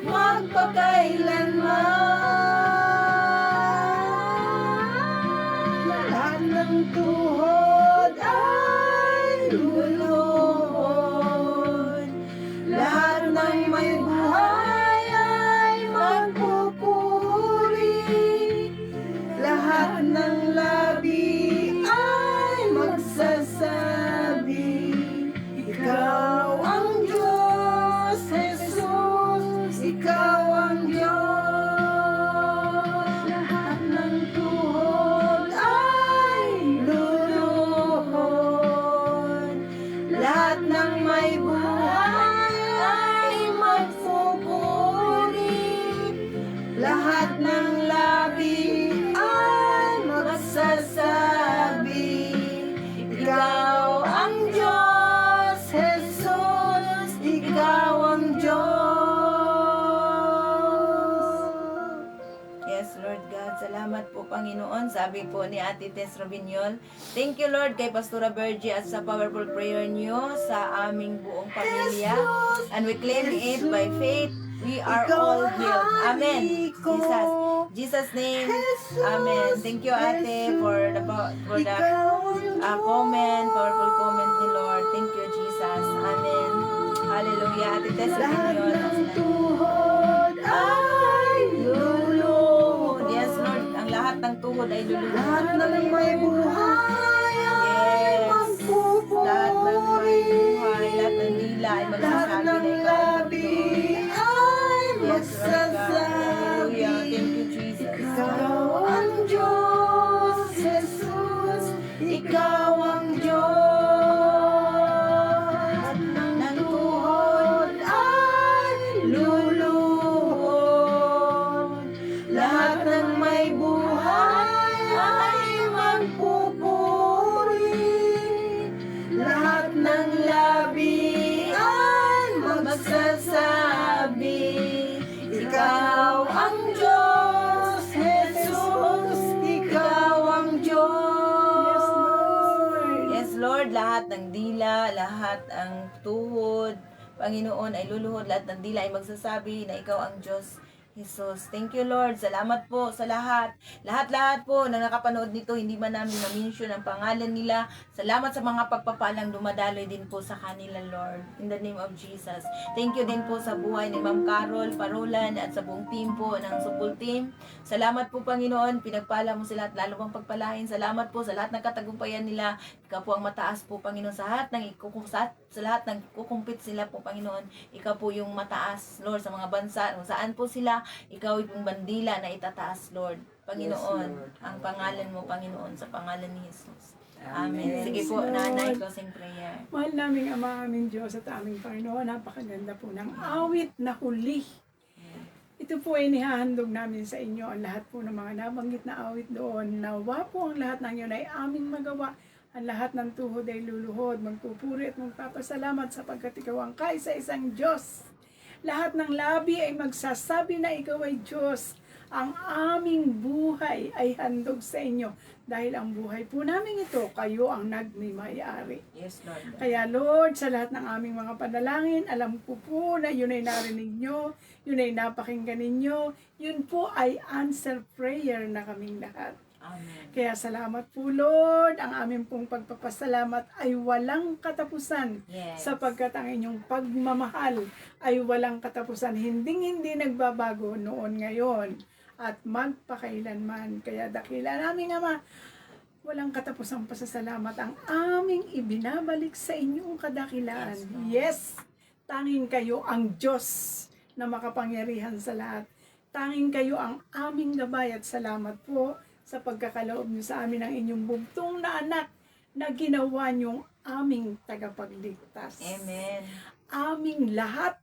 magpakailanman. Lahat ng tuhod ay luluhod, lahat ng may buhay ay magpupuri, lahat ng labi ay magsasabi, ikaw ang Diyos, Jesus, ikaw ang Diyos. Lahat ng tuhod ay luluhod, lahat ng may buhay ay magpupuri, lahat ng labi ay magsasabi, ikaw ang Diyos, Jesus, ikaw ang Diyos. Yes, Lord God. Salamat po, Panginoon. Sabi po ni Ate Tess Robinol, thank you, Lord, kay Pastora Bergie at sa powerful prayer niyo sa aming buong pamilya. And we claim it by faith. We are all healed. Amen. Jesus. Jesus' name. Amen. Thank you, Ate, for the comment, powerful comment ni Lord. Thank you, Jesus. Amen. Hallelujah. Ate Tess Lahat Robinol. ng tuhod ay luluhod. Yes, Lord. Ang lahat ng tuhod ay Lahat luluhod. ng may buhay ay Yes. magpupuri. Lahat ng may buhay, lahat ng dila ay Lahat magsasabi ng na ikaw ang labi Panginoon. ay Yes, Lord God. magsasabi, Hallelujah. Thank you, Jesus. ikaw ang Diyos, Jesus, ikaw ang Diyos. Ng tuhod ay luluhod, lahat ng may buhay ay magpupuri, lahat ng labi ay magsasabi, ikaw ang Diyos, Jesus, ikaw ang Diyos. Yes, Lord, lahat ng dila, lahat ang tuhod, Panginoon, ay luluhod. Lahat ng dila ay magsasabi na ikaw ang Diyos, Jesus. Thank you, Lord. Salamat po sa lahat. Lahat-lahat po na nakapanood nito, hindi man namin na-mention ang pangalan nila. Salamat sa mga pagpapalang dumadaloy din po sa kanila, Lord. In the name of Jesus. Thank you din po sa buhay ni Ma'am Carol, Parolan, at sa buong team po ng Supul Team. Salamat po, Panginoon. Pinagpala mo sila at lalo pang pagpalain. Salamat po sa lahat ng katagumpayan nila. Ikaw po ang mataas po, Panginoon. Sa lahat ng sa lahat ng kukumpit sila po, Panginoon. Ikaw po yung mataas, Lord, sa mga bansa. Kung saan po sila, ikaw yung bandila na itataas, Lord. Panginoon, Yes, Lord. ang pangalan mo, Panginoon, sa pangalan ni Jesus. Amen. Amen. Sige po, Lord. Nanay, closing prayer. Mahal naming Ama, aming Diyos at aming Panginoon, napakaganda po ng awit na huli. Ito po ay nihahandog namin sa inyo ang lahat po ng mga nabanggit na awit doon. Nawa po ang lahat ng iyon ay aming magawa. Ang lahat ng tuhod ay luluhod, magpupuri at magpapasalamat sapagkat ikaw ang kaisa-isang Diyos. Lahat ng labi ay magsasabi na ikaw ay Diyos. Ang aming buhay ay handog sa inyo. Dahil ang buhay po namin ito, kayo ang nagmimayari. Yes, Lord. Kaya Lord, sa lahat ng aming mga panalangin, alam ko po na yun ay narinig nyo, yun ay napakinggan ninyo, yun po ay answer prayer na kaming lahat. Amen. Kaya salamat po Lord, ang aming pong pagpapasalamat ay walang katapusan. Yes. Sapagkat ang inyong pagmamahal ay walang katapusan. Hindi nagbabago noon ngayon at magpakailanman. Kaya dakila naming Ama, walang katapusang pasasalamat ang aming ibinabalik sa inyong kadakilaan. Yes, tanging kayo ang Diyos na makapangyarihan sa lahat. Tanging kayo ang aming gabay at salamat po sa pagkakaloob niyo sa amin ng inyong bugtong na anak na ginawa niyong aming tagapagligtas. Amen. Aming lahat,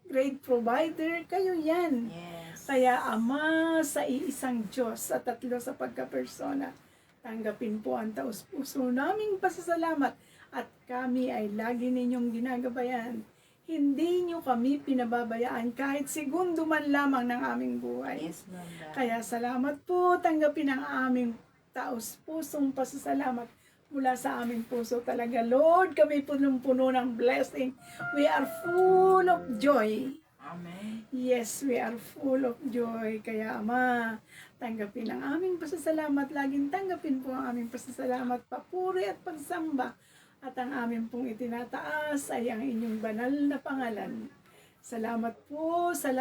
great provider, kayo yan. Yes. Kaya Ama sa iisang Diyos at tatlo sa pagkapersona, tanggapin po ang taus-puso naming pasasalamat at kami ay lagi ninyong ginagabayan. Hindi nyo kami pinababayaan kahit segundo man lamang ng aming buhay. Yes, Lord. Kaya salamat po, tanggapin ang aming taus-pusong pasasalamat mula sa aming puso talaga. Lord, kami punong-puno ng blessing. We are full of joy. Amen. Yes, we are full of joy. Kaya Ama, tanggapin ang aming pasasalamat. Laging tanggapin po ang aming pasasalamat, papuri at pagsamba. At ang aming pong itinataas ay ang inyong banal na pangalan. Salamat po sa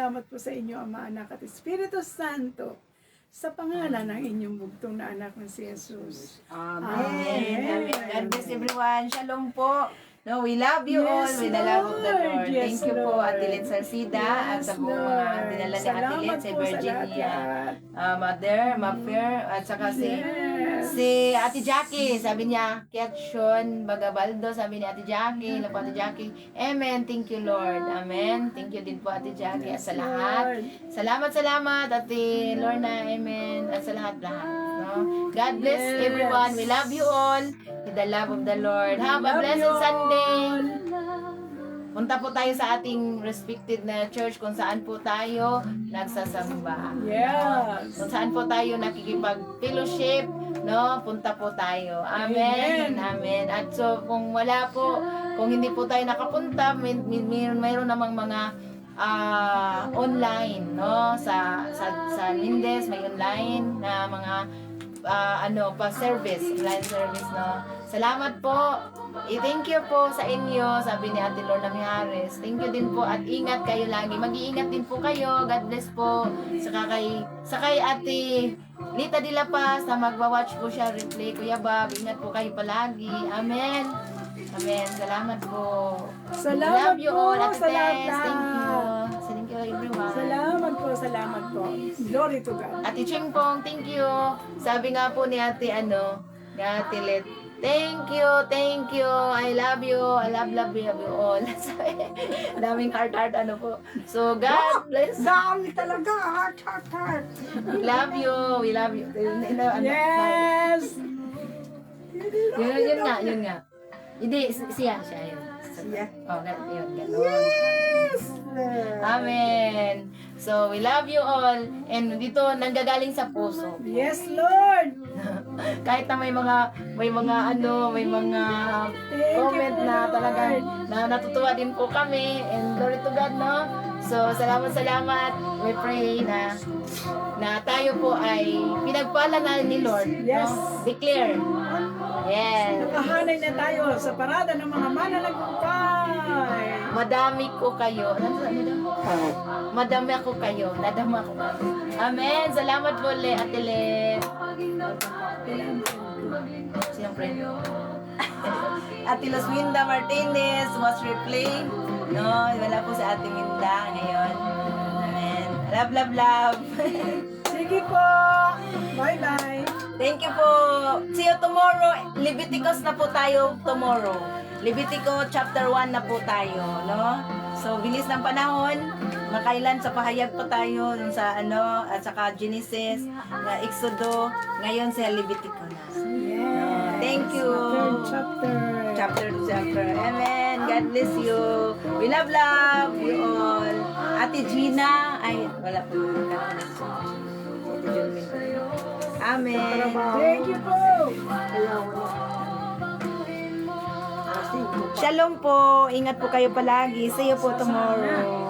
inyo, Ama, Anak at Espiritu Santo, sa pangalan ng inyong bugtong na anak na si Jesus. Amen. Amen. God bless everyone. Shalom po. No, we love you all Yes, with the love of the Lord. Lord. Yes, Thank you po, Lord. Ate Len Salcida, at sa buong mga dinala ni Ate Len, si Virginia, Mother, Mapper, at saka si Ate Jackie, sabi niya, Ketshon Bagabaldo, sabi ni Ate Jackie, po Ate Jackie, Amen, thank you Lord, Amen, thank you din po Ate Jackie, at sa lahat, salamat, Ate Lorna, Amen, at sa lahat-lahat, no? God bless everyone, we love you all, with the love of the Lord, have a blessed Sunday. Punta po tayo sa ating respected na church kung saan po tayo nagsasamba. Yes. Kung saan po tayo nakikipag-fellowship, no? Punta po tayo. Amen. Amen. At so, kung wala po, kung hindi po tayo nakapunta, mayroon namang mga online, no? Sa Lindes, may online na mga pa-service, online service, no? Salamat po. Thank you po sa inyo, sabi ni Ate Lorna Mijares. Thank you din po at ingat kayo lagi. Mag-iingat din po kayo. God bless po. Sa kay Ate Lita de la Paz na magwa-watch po siya replay. Kuya Bob, ingat po kayo palagi. Amen. Amen. Salamat po. Salamat love you po all. Ate sa Tess, lahat. thank you. Thank you everyone. Salamat po. Glory to God. Ate Chingpong, thank you. Sabi nga po ni Ate ni Ate Let, thank you, I love you you all. Daming heart, po. So, God bless. Dami talaga, heart. We love you. Yes! Yun nga. Hindi, siya yun. Siya. Oh, yun, ganun. Amen. So, we love you all. And dito, nanggagaling sa puso. Yes, Lord! Kahit na may mga comment na talagang na natutuwa din po kami, and glory to God, no? So, salamat. We pray na tayo po ay pinagpala na ni Lord, Yes. no? Declare. Yes. Nakahanay na tayo sa parada ng mga mananagumpay. Madami ko kayo. Madami ako kayo. Nadama ko kayo. Amen. Salamat po, Ate Le. Siyempre. Ate Loswinda Martinez was replay. No, wala po si Ate Minda ngayon. Amen. Love. Sige po! Bye-bye! Thank you po. See you tomorrow. Leviticus na po tayo tomorrow. Leviticus chapter 1 na po tayo, no? So, bilis ng panahon. Makailan sa pahayag pa tayo dun sa at saka Genesis, na Exodo, ngayon sa Leviticus na. Yes! Thank you. Third chapter. Chapter. Amen. God bless you. We love you all. Ate Gina, ay, wala po. Ate Junmin. Amen. Thank you po. Shalom po. Ingat po kayo palagi. See you po tomorrow.